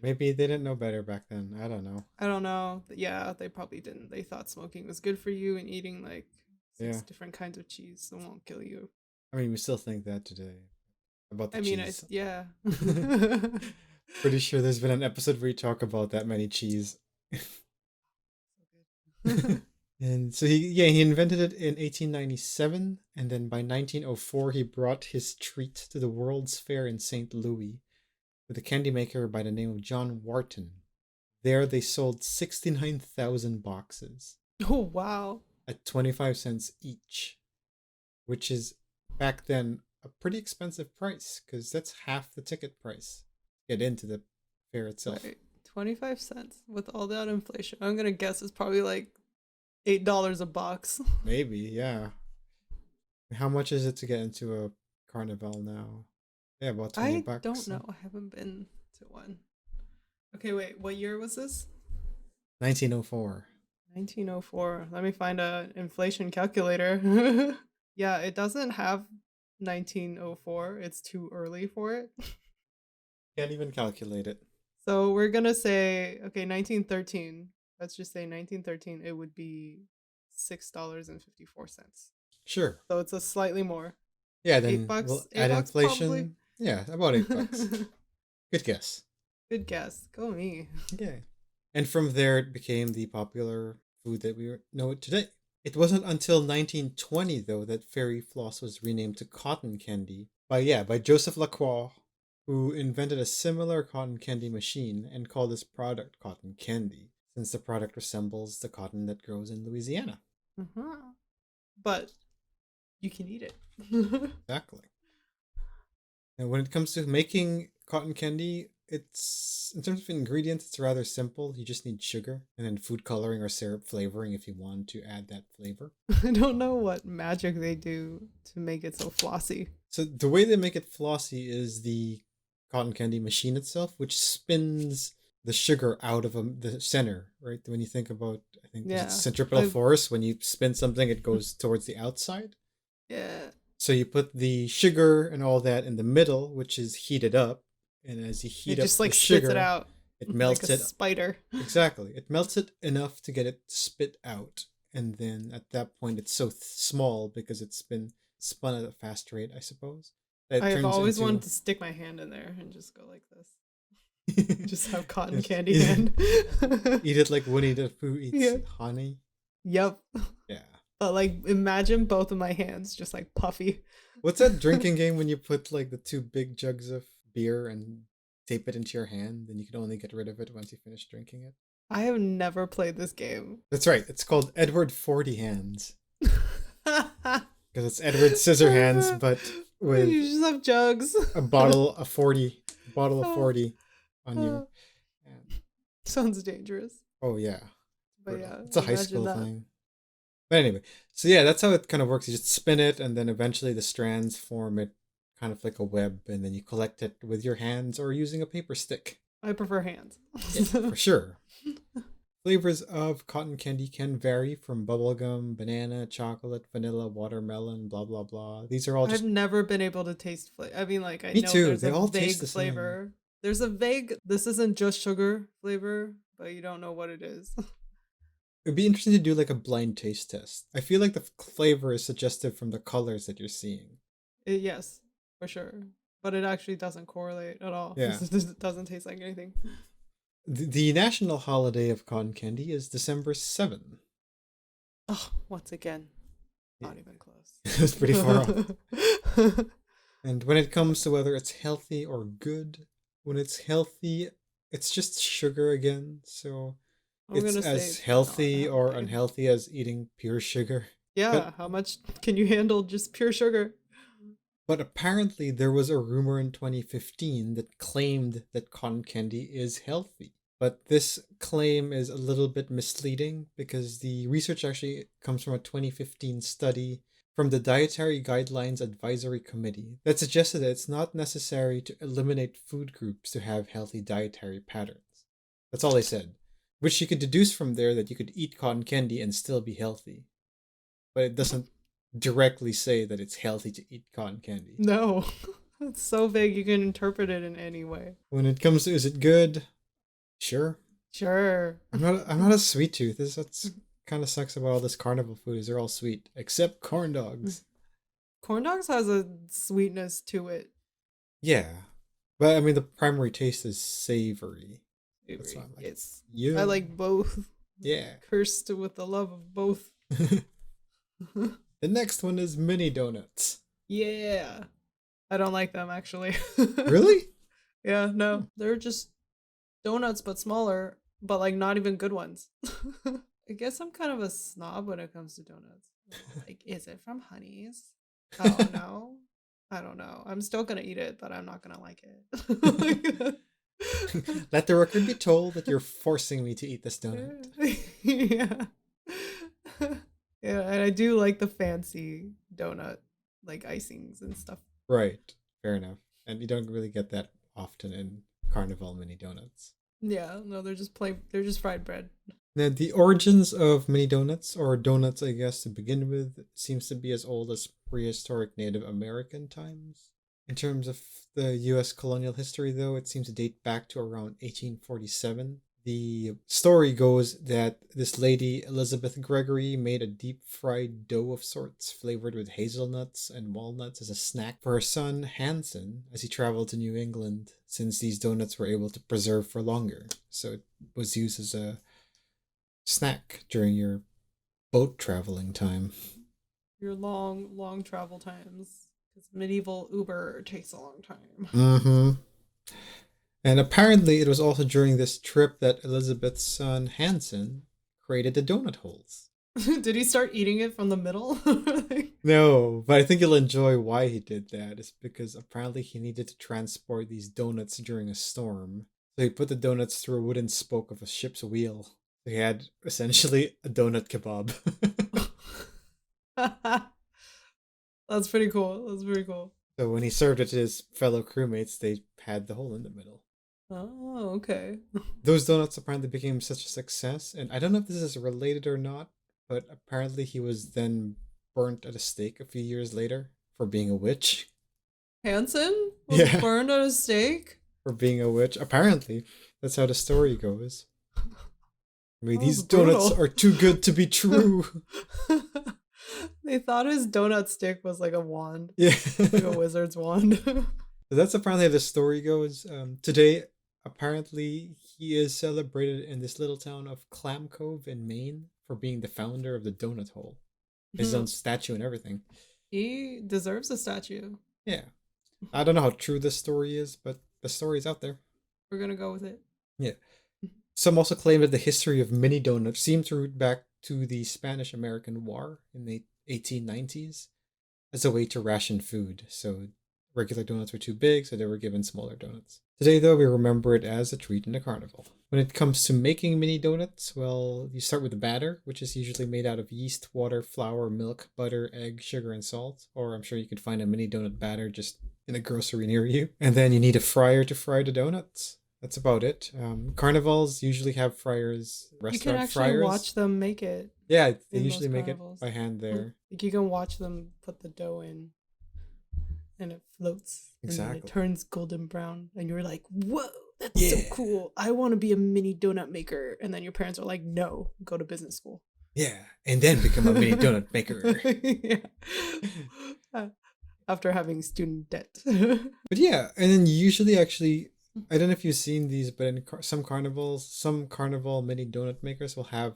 Maybe they didn't know better back then. I don't know. I don't know. Yeah, they probably didn't. They thought smoking was good for you and eating like Yeah. 6 different kinds of cheese that won't kill you. I mean, we still think that today about the I mean, cheese. yeah. Pretty sure there's been an episode where we talk about that many cheese. And so he invented it in 1897, and then by 1904 he brought his treat to the World's Fair in St. Louis with a candy maker by the name of John Wharton. There they sold 69,000 boxes Oh wow. at 25 cents each, which is back then a pretty expensive price because that's half the ticket price to get into the fair itself. Right. 25 cents with all that inflation. I'm gonna guess it's probably like $8 a box. Maybe, yeah. How much is it to get into a Carnival now? Yeah, about 20 I bucks. don't know. I haven't been to one. Okay, wait. What year was this? 1904. 1904. Let me find a inflation calculator. Yeah, it doesn't have 1904. It's too early for it. Can't even calculate it. So we're gonna say, okay, 1913. Let's just say 1913. It would be $6.54. Sure. So it's a slightly more. Yeah, then $8. we'll $8 add inflation. probably. Yeah, about $8. Good guess. Good guess. Go me. Yeah. And from there, it became the popular food that we know it today. It wasn't until 1920, though, that fairy floss was renamed to cotton candy by Joseph Lacroix, who invented a similar cotton candy machine and called his product cotton candy, since the product resembles the cotton that grows in Louisiana. Uh-huh. But you can eat it. Exactly. And when it comes to making cotton candy, it's in terms of ingredients, it's rather simple. You just need sugar and then food coloring or syrup flavoring if you want to add that flavor. I don't know what magic they do to make it so flossy. So the way they make it flossy is the cotton candy machine itself, which spins the sugar out of the center, right? When you think about, I think Yeah. it's centripetal force. When you spin something, it goes towards the outside. Yeah. So you put the sugar and all that in the middle, which is heated up. And as you heat It up just the like sugar, spits it out. it melts like a it. spider. Exactly. It melts it enough to get it spit out. And then at that point, it's so small because it's been spun at a fast rate, I suppose. That it I've turns always into... wanted to stick my hand in there and just go like this. Just have cotton Yes. candy hand. Eat it like Winnie the Pooh eats Yeah. honey. Yep. Yeah. But like imagine both of my hands just like puffy. What's that drinking game when you put like the 2 big jugs of beer and tape it into your hand, and you can only get rid of it once you finish drinking it? I have never played this game. That's right. It's called Edward 40 Hands. Because it's Edward Scissorhands, but with you just have jugs. a bottle of 40 on you. And, Sounds dangerous. oh yeah. But yeah, It's a high imagine school that. thing. But anyway, so yeah, that's how it kind of works. You just spin it, and then eventually the strands form it kind of like a web, and then you collect it with your hands or using a paper stick. I prefer hands. Yeah, for sure. Flavors of cotton candy can vary from bubblegum, banana, chocolate, vanilla, watermelon, blah blah blah. These are all just... I've never been able to taste flavor. I mean, like I Me know too. there's They a all vague taste the same. flavor. There's a vague. This isn't just sugar flavor, but you don't know what it is. It'd be interesting to do like a blind taste test. I feel like the flavor is suggestive from the colors that you're seeing. Yes, for sure. But it actually doesn't correlate at all. Yeah. It doesn't taste like anything. The national holiday of cotton candy is December 7. Oh, once again, Yeah. not even close. It's pretty far off. And when it comes to whether it's healthy or good, when it's healthy, it's just sugar again. So I'm it's gonna say as it's healthy not or healthy. unhealthy as eating pure sugar. Yeah, But- how much can you handle just pure sugar? But apparently there was a rumor in 2015 that claimed that cotton candy is healthy. But this claim is a little bit misleading because the research actually comes from a 2015 study from the Dietary Guidelines Advisory Committee that suggested that it's not necessary to eliminate food groups to have healthy dietary patterns. That's all they said. Which you could deduce from there that you could eat cotton candy and still be healthy. But it doesn't directly say that it's healthy to eat cotton candy. No. It's so vague you can interpret it in any way. When it comes to is it good? Sure. Sure. I'm not a sweet tooth. That's kind of sucks about all this carnival food is they're all sweet except corn dogs. Corn dogs has a sweetness to it. Yeah. But I mean the primary taste is savory. That's why I'm like, It's yeah. I like both. Yeah. Cursed with the love of both. The next one is mini donuts. Yeah. I don't like them actually. Really? Yeah, no. They're just donuts but smaller, but like not even good ones. I guess I'm kind of a snob when it comes to donuts. Like, is it from Honey's? Oh no. I don't know. I'm still gonna eat it, but I'm not gonna like it. Let the record be told that you're forcing me to eat this donut. Yeah. Yeah, and I do like the fancy donut, like icings and stuff. Right. Fair enough. And you don't really get that often in Carnival mini donuts. Yeah, no, they're just fried bread. Now, the origins of mini donuts, or donuts, I guess, to begin with, seems to be as old as prehistoric Native American times. In terms of the US colonial history, though, it seems to date back to around 1847. The story goes that this lady, Elizabeth Gregory, made a deep fried dough of sorts flavored with hazelnuts and walnuts as a snack for her son, Hanson, as he traveled to New England, since these donuts were able to preserve for longer. So it was used as a snack during your boat traveling time. Your long travel times. Because medieval Uber takes a long time. Mm-hmm. And apparently it was also during this trip that Elizabeth's son, Hanson, created the donut holes. Did he start eating it from the middle? No, but I think you'll enjoy why he did that. It's because apparently he needed to transport these donuts during a storm. So he put the donuts through a wooden spoke of a ship's wheel. So he had essentially a donut kebab. That's pretty cool. That's pretty cool. So when he served it to his fellow crewmates, they had the hole in the middle. Oh, okay. Those donuts apparently became such a success, and I don't know if this is related or not, but apparently he was then burnt at a stake a few years later for being a witch. Hanson was Yeah. burned at a stake? For being a witch. Apparently. That's how the story goes. I mean, That these was donuts brutal. are too good to be true. They thought his donut stick was like a wand, Yeah. like a wizard's wand. So that's apparently how the story goes. Today, apparently, he is celebrated in this little town of Clam Cove in Maine for being the founder of the donut hole. His own statue and everything. He deserves a statue. Yeah. I don't know how true this story is, but the story's out there. We're gonna go with it. Yeah. Some also claim that the history of mini donuts seems to root back to the Spanish-American War in the 1890s as a way to ration food. So regular donuts were too big, so they were given smaller donuts. Today, though, we remember it as a treat in a carnival. When it comes to making mini donuts, well, you start with the batter, which is usually made out of yeast, water, flour, milk, butter, egg, sugar, and salt. Or I'm sure you could find a mini donut batter just in a grocery near you. And then you need a fryer to fry the donuts. That's about it. Carnivals usually have fryers, You can restaurant actually fryers. watch them make it. Yeah, they in usually most make it carnivals. by hand there. Like you can watch them put the dough in, and it floats. And then Exactly. it turns golden brown, and you're like, "Whoa, that's so Yeah. cool! I want to be a mini donut maker." And then your parents are like, "No, go to business school." Yeah, and then become a mini donut maker. Yeah. After having student debt. But yeah, and then usually actually, I don't know if you've seen these, but in some carnivals, some carnival mini donut makers will have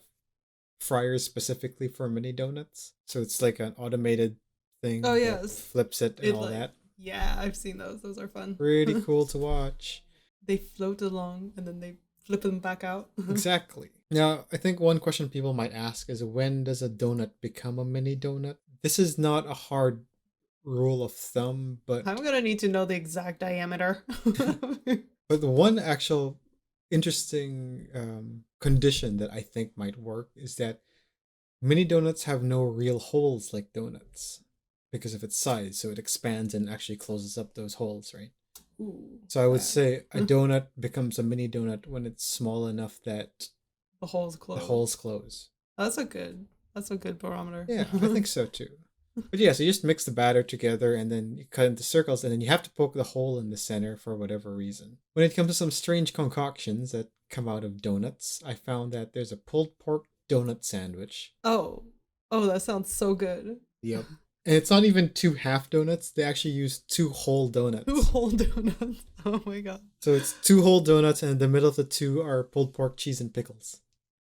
fryers specifically for mini donuts. So it's like an automated thing. Oh, that yes. flips it and It, all like- that. Yeah, I've seen those. Those are fun. Pretty cool to watch. They float along and then they flip them back out. Exactly. Now, I think one question people might ask is when does a donut become a mini donut? This is not a hard rule of thumb, but I'm gonna need to know the exact diameter. the one actual interesting condition that I think might work is that mini donuts have no real holes like donuts. because of its size. So it expands and actually closes up those holes, right? Ooh, So I would that. say a donut becomes a mini donut when it's small enough that The hole's the closed. holes close. That's a good barometer. Yeah, I think so too. But yeah, so you just mix the batter together and then you cut into circles and then you have to poke the hole in the center for whatever reason. When it comes to some strange concoctions that come out of donuts, I found that there's a pulled pork donut sandwich. Oh. Oh, that sounds so good. Yep. And it's not even two half donuts, they actually use two whole Two donuts. whole donuts. Oh my god. So it's two whole donuts and in the middle of the two are pulled pork, cheese, and pickles.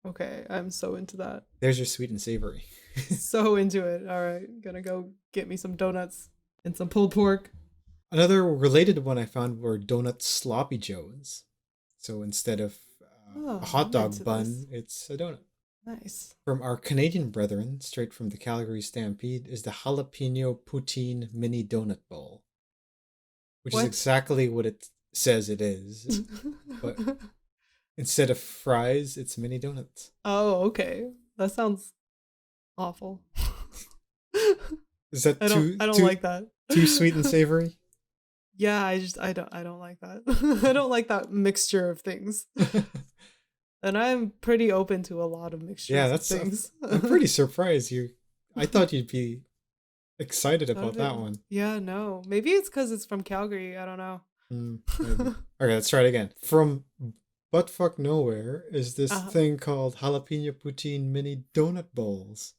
Okay, I'm so into that. There's your sweet and savory. So into it. All right, gonna go get me some donuts and some pulled pork. Another related one I found were donut sloppy joes. So instead of a hot I'm dog into bun, this. it's a donut. Nice. From our Canadian brethren, straight from the Calgary Stampede, is the jalapeno poutine mini donut bowl, which is What? exactly what it says it is. But instead of fries, it's mini donuts. Oh, okay. That sounds awful. Is that I don't like that. too sweet and savory? Yeah, I don't like that. I don't like that mixture of things. And I'm pretty open to a lot of mixtures Yeah, of things. I'm pretty surprised you. I thought you'd be excited about that one. Yeah, no. Maybe it's because it's from Calgary. I don't know. Maybe. Okay, let's try it again. From buttfuck nowhere is this thing called jalapeno poutine mini donut bowls.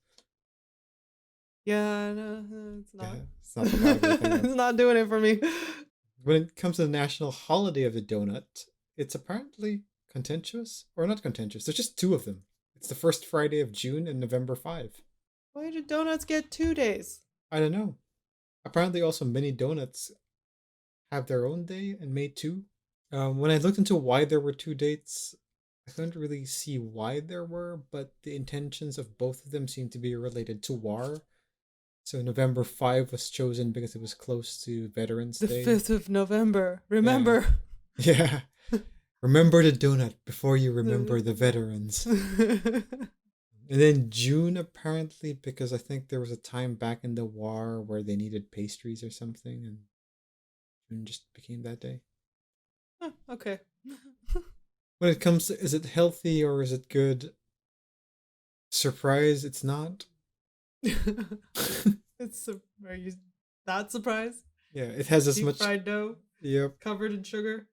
Yeah, no, it's not. Yeah, it's not the Calgary thing. It's not doing it for me. When it comes to the national holiday of the donut, it's apparently contentious or not contentious. There's just two of them. It's the first Friday of June and November 5. Why do donuts get 2 days? I don't know. Apparently, also mini donuts have their own day and May 2. When I looked into why there were two dates, I couldn't really see why there were, but the intentions of both of them seem to be related to war. So November 5 was chosen because it was close to Veterans Day. The 5th of November. Remember. Yeah. Remember the donut before you remember the veterans. And then June, apparently, because I think there was a time back in the war where they needed pastries or something, and June just became that day. Okay. When it comes to, is it healthy or is it good? Surprise, it's not. Are you not surprised? Yeah, it has as Deep much fried dough. Yep. Covered in sugar.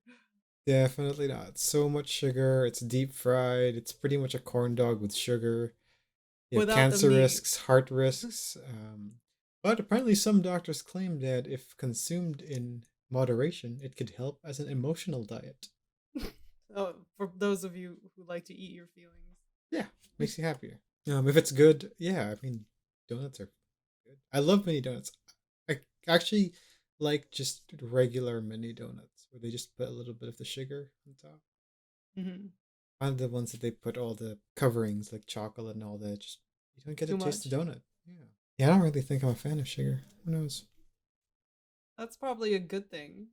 Definitely not. So much sugar. It's deep fried. It's pretty much a corn dog with sugar. You have Without the cancer meat. risks, heart risks. But apparently, some doctors claim that if consumed in moderation, it could help as an emotional diet. Oh, for those of you who like to eat your feelings. Yeah, makes you happier. If it's good, yeah, I mean, donuts are good. I love mini donuts. I actually like just regular mini donuts where they just put a little bit of the sugar on top. Mm-hmm. One of the ones that they put all the coverings like chocolate and all that. Just you don't get Too to taste the much. donut. Yeah, I don't really think I'm a fan of sugar. Who knows? That's probably a good thing.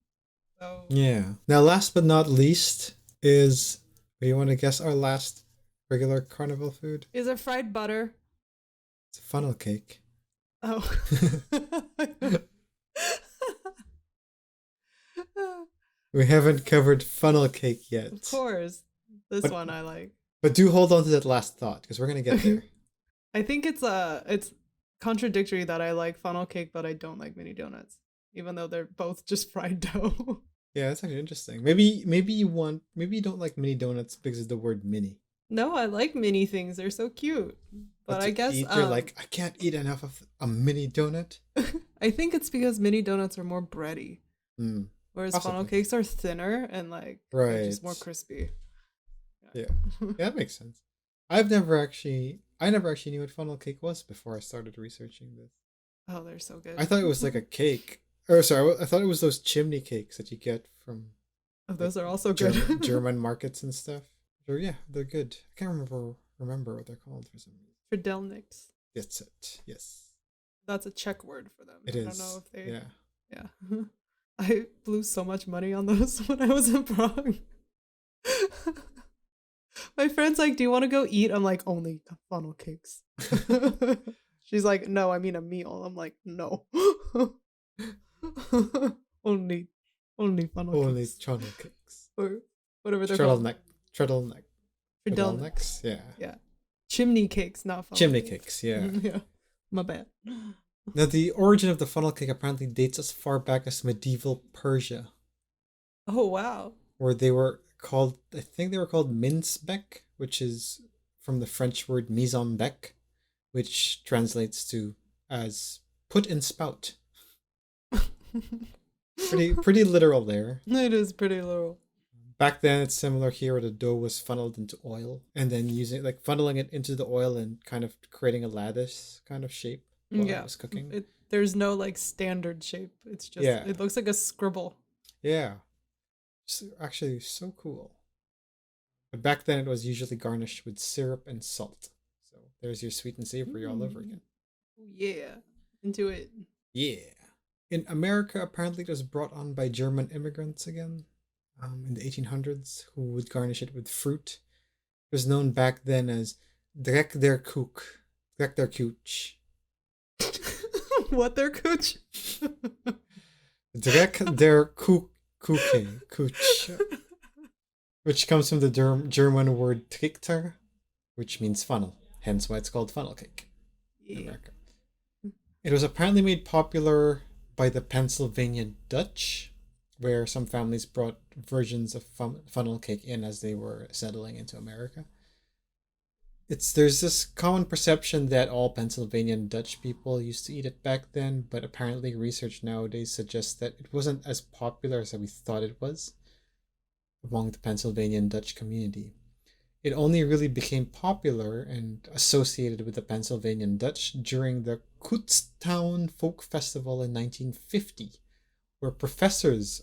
So Yeah. Now, last but not least is. Do you want to guess our last regular carnival food? is it fried butter? It's a funnel cake. Oh. We haven't covered funnel cake yet. Of course. This But- one I like. But do hold on to that last thought because we're gonna get there. I think it's contradictory that I like funnel cake but I don't like mini donuts, even though they're both just fried dough. Yeah, that's actually interesting. Maybe you don't like mini donuts because of the word mini. No, I like mini things. They're so cute. But I to guess eat, you're like, I can't eat enough of a mini donut. I think it's because mini donuts are more bready, Mm, whereas Possibly. funnel cakes are thinner and they're just more right. crispy. Yeah. Yeah, that makes sense. I never actually knew what funnel cake was before I started researching this. Oh, they're so good. I thought it was like a cake. Or sorry, I thought it was those chimney cakes that you get from Oh, those are also good. German markets and stuff. So yeah, they're good. I can't remember what they're called for some reason. Tredelniks. That's it. Yes. That's a Czech word for them. It I is. don't know if they. Yeah. Yeah. I blew so much money on those when I was in Prague. My friend's like, "Do you want to go eat?" I'm like, "Only funnel cakes." She's like, no, I mean a meal. I'm like, no. only, only funnel Only cakes funnel cakes. or whatever they're called. Treadle Fidelnecks. necks. Yeah. Yeah. Chimney cakes, not funnel Chimney cakes. cakes. Yeah. Yeah. My bad. Now, the origin of the funnel cake apparently dates as far back as medieval Persia, Oh wow. where they were called, I think they were called mincebec, which is from the French word mise en bec, which translates to as put in spout. Pretty literal there. It is pretty little. Back then, it's similar here, where the dough was funneled into oil, and then funneling it into the oil and kind of creating a lattice kind of shape while it Yeah. was cooking. There's no like standard shape. It's just Yeah. it looks like a scribble. Yeah, actually so cool. But back then, it was usually garnished with syrup and salt. So there's your sweet and savory all over again. Yeah. Into it. Yeah. In America, apparently it was brought on by German immigrants again. In the 1800s, who would garnish it with fruit. It was known back then as Drek der Koek. Drek der Kooch. What their cooch? Drek der Kuche. Which comes from the German word Trichter, which means funnel. Hence why it's called funnel cake in America. It was apparently made popular by the Pennsylvania Dutch, where some families brought versions of funnel cake in as they were settling into America. There's this common perception that all Pennsylvanian Dutch people used to eat it back then, but apparently research nowadays suggests that it wasn't as popular as we thought it was among the Pennsylvanian Dutch community. It only really became popular and associated with the Pennsylvanian Dutch during the Kutztown Folk Festival in 1950, where professors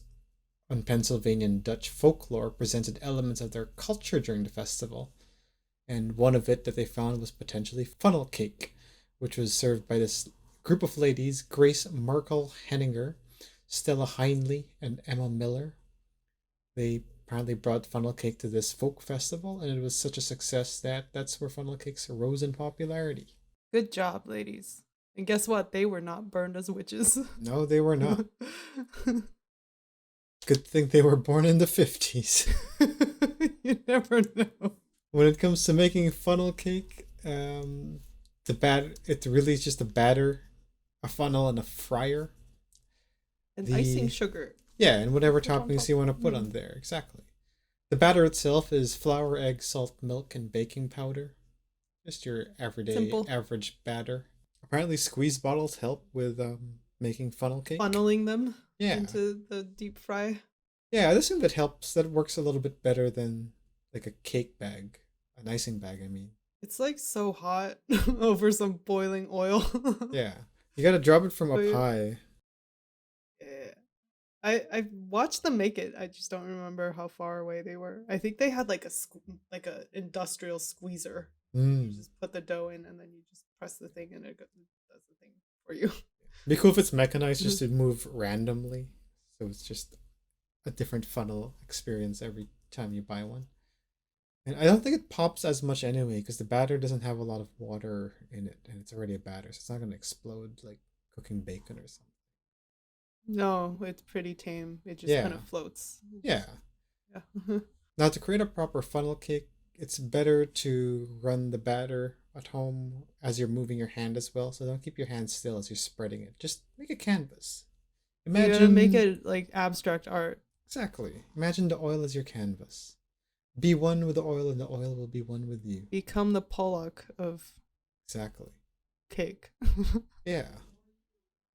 on Pennsylvanian Dutch folklore presented elements of their culture during the festival. And one of it that they found was potentially funnel cake, which was served by this group of ladies, Grace Markle Henninger, Stella Heinley, and Emma Miller. They apparently brought funnel cake to this folk festival, and it was such a success that that's where funnel cakes rose in popularity. Good job, ladies. And guess what? They were not burned as witches. No, they were not. Good thing they were born in the 50s. You never know. When it comes to making funnel cake, it really is just a batter, a funnel, and a fryer. And icing sugar. Yeah, and whatever toppings you want to put on there. Exactly. The batter itself is flour, egg, salt, milk, and baking powder. Just your average batter. Apparently squeeze bottles help with making funnel cake. Funneling them into the deep fry. Yeah, I assume that helps. That works a little bit better than like a cake bag. An icing bag, I mean. It's like so hot over some boiling oil. Yeah. You gotta drop it from up high. Yeah. I watched them make it. I just don't remember how far away they were. I think they had like a industrial squeezer. You just put the dough in and then you just press the thing and it does the thing for you. It'd be cool if it's mechanized just to move randomly. So it's just a different funnel experience every time you buy one. And I don't think it pops as much anyway, because the batter doesn't have a lot of water in it, and it's already a batter, so it's not going to explode like cooking bacon or something. No, it's pretty tame. It just kind of floats. Yeah. Now, to create a proper funnel cake, it's better to run the batter at home as you're moving your hand as well, so don't keep your hand still as you're spreading it. Just make a canvas. You gotta make it like abstract art. Exactly. Imagine the oil as your canvas. Be one with the oil, and the oil will be one with you. Become the Pollock of cake. Yeah.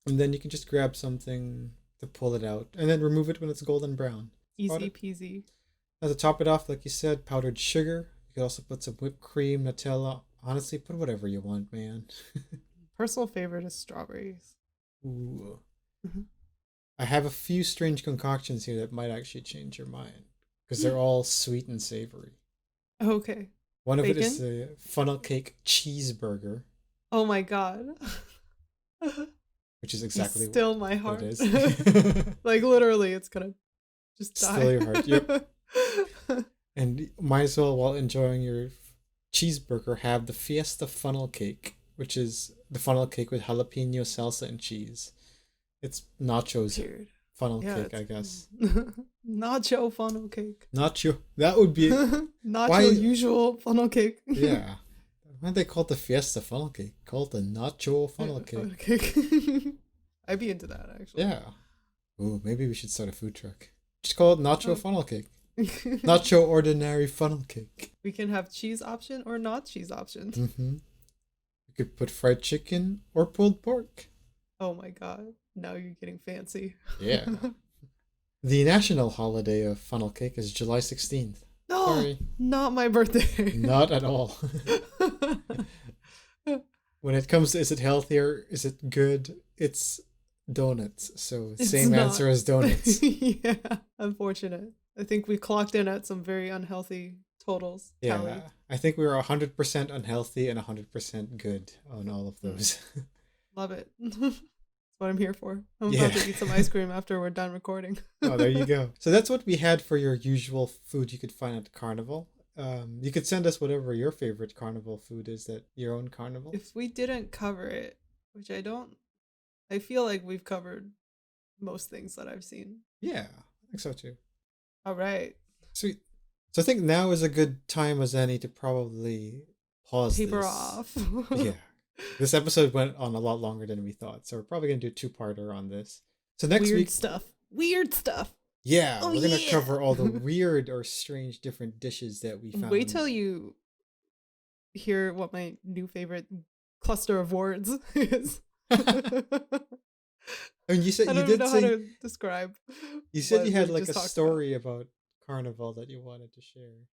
And then you can just grab something to pull it out, and then remove it when it's golden brown. Easy peasy. Now to top it off, like you said, powdered sugar. You could also put some whipped cream, Nutella. Honestly, put whatever you want, man. Personal favorite is strawberries. Ooh. I have a few strange concoctions here that might actually change your mind. Because they're all sweet and savory. Okay. One of it is a funnel cake cheeseburger. Oh my god. Which is exactly still my heart. What it is. Like literally, it's gonna just die. Still your heart. Yep. And you might as well, while enjoying your cheeseburger, have the Fiesta funnel cake, which is the funnel cake with jalapeno, salsa, and cheese. It's nachos Weird. funnel Yeah, cake, I guess. Nacho funnel cake. Nacho. That would be... Nacho Why- usual funnel cake. Yeah. Why do they call it the fiesta funnel cake? Call it the nacho funnel cake. I'd be into that, actually. Yeah. Ooh, maybe we should start a food truck. Just call it nacho funnel cake. Nacho ordinary funnel cake. We can have cheese option or not cheese option. Mm-hmm. You could put fried chicken or pulled pork. Oh my god. Now you're getting fancy. Yeah. The national holiday of funnel cake is July 16th. No, Sorry. not my birthday. Not at all. When it comes to is it healthier, is it good, it's donuts. So It's same not. answer as donuts. Yeah, unfortunate. I think we clocked in at some very unhealthy totals. Yeah. Tally. I think we were 100% unhealthy and 100% good on all of those. Love it. That's what I'm here for. I'm Yeah. about to eat some ice cream after we're done recording. Oh, there you go. So that's what we had for your usual food you could find at Carnival. You could send us whatever your favorite Carnival food is at your own Carnival. If we didn't cover it, which I feel like we've covered most things that I've seen. Yeah, I think so too. All right. Sweet. So I think now is a good time as any to probably pause Paper this. off. Yeah. This episode went on a lot longer than we thought, so we're probably going to do a two-parter on this. So next Weird week, stuff. Weird stuff. yeah, Oh, we're going to yeah. cover all the weird or strange different dishes that we found. Wait till you hear what my new favorite cluster of words is. And you said I you don't even did know how say to describe. you said what you had we like a just talked about. story about Carnival that you wanted to share.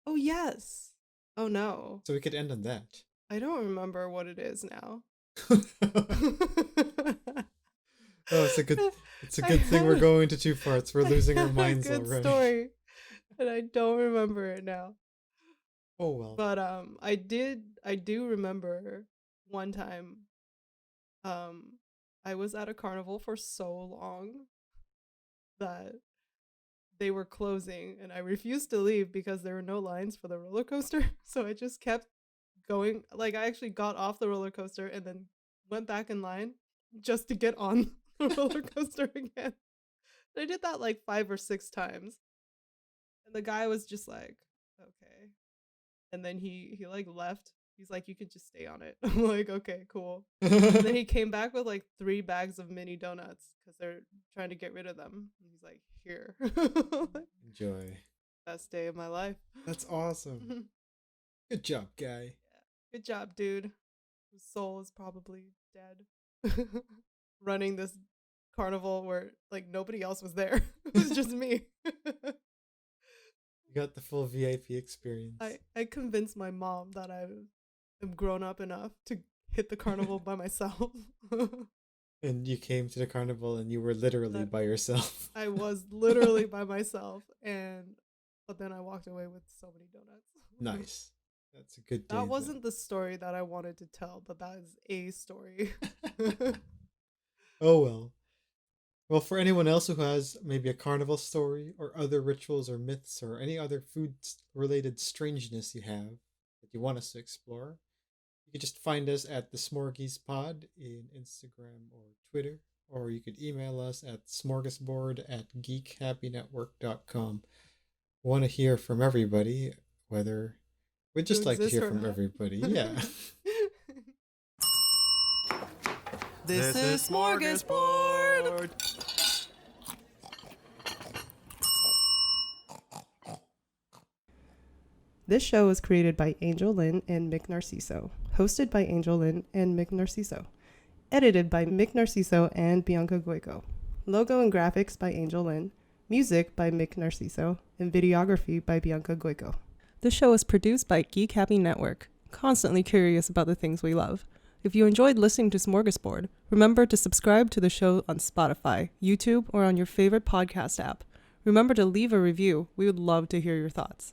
Oh yes. Oh no. So we could end on that. I don't remember what it is now. Oh, it's a good thing we're going to two parts. We're losing our minds a good already. story, and I don't remember it now. Oh well. But I do remember one time I was at a carnival for so long that they were closing and I refused to leave because there were no lines for the roller coaster. So I just kept going. Like I actually got off the roller coaster and then went back in line just to get on the roller coaster again. I did that like 5 or 6 times. And the guy was just like, okay. And then he like left. He's like, you could just stay on it. I'm like, okay, cool. And then he came back with like 3 bags of mini donuts because they're trying to get rid of them. And he's like, here. Enjoy. Best day of my life. That's awesome. Good job, guy. Good job, dude. His soul is probably dead. Running this carnival where like nobody else was there. It was just me. You got the full VIP experience. I convinced my mom that I am grown up enough to hit the carnival by myself. And you came to the carnival and you were literally by yourself. I was literally by myself, but then I walked away with so many donuts. Nice. That's a good day. That wasn't the story that I wanted to tell, but that is a story. Oh well. Well, for anyone else who has maybe a carnival story or other rituals or myths or any other food-related strangeness you have that you want us to explore, you can just find us at the Smorgies in Instagram or Twitter, or you could email us at smorgasbord@geekhappynetwork.com. Want to hear from everybody, whether we'd just like to exist hear or from not. everybody. Yeah. This is Smorgasbord. This show was created by Angel Lynn and Mick Narciso, hosted by Angel Lynn and Mick Narciso, edited by Mick Narciso and Bianca Goico, logo and graphics by Angel Lynn, music by Mick Narciso, and videography by Bianca Goico. This show is produced by Geek Happy Network, constantly curious about the things we love. If you enjoyed listening to Smorgasbord, remember to subscribe to the show on Spotify, YouTube, or on your favorite podcast app. Remember to leave a review. We would love to hear your thoughts.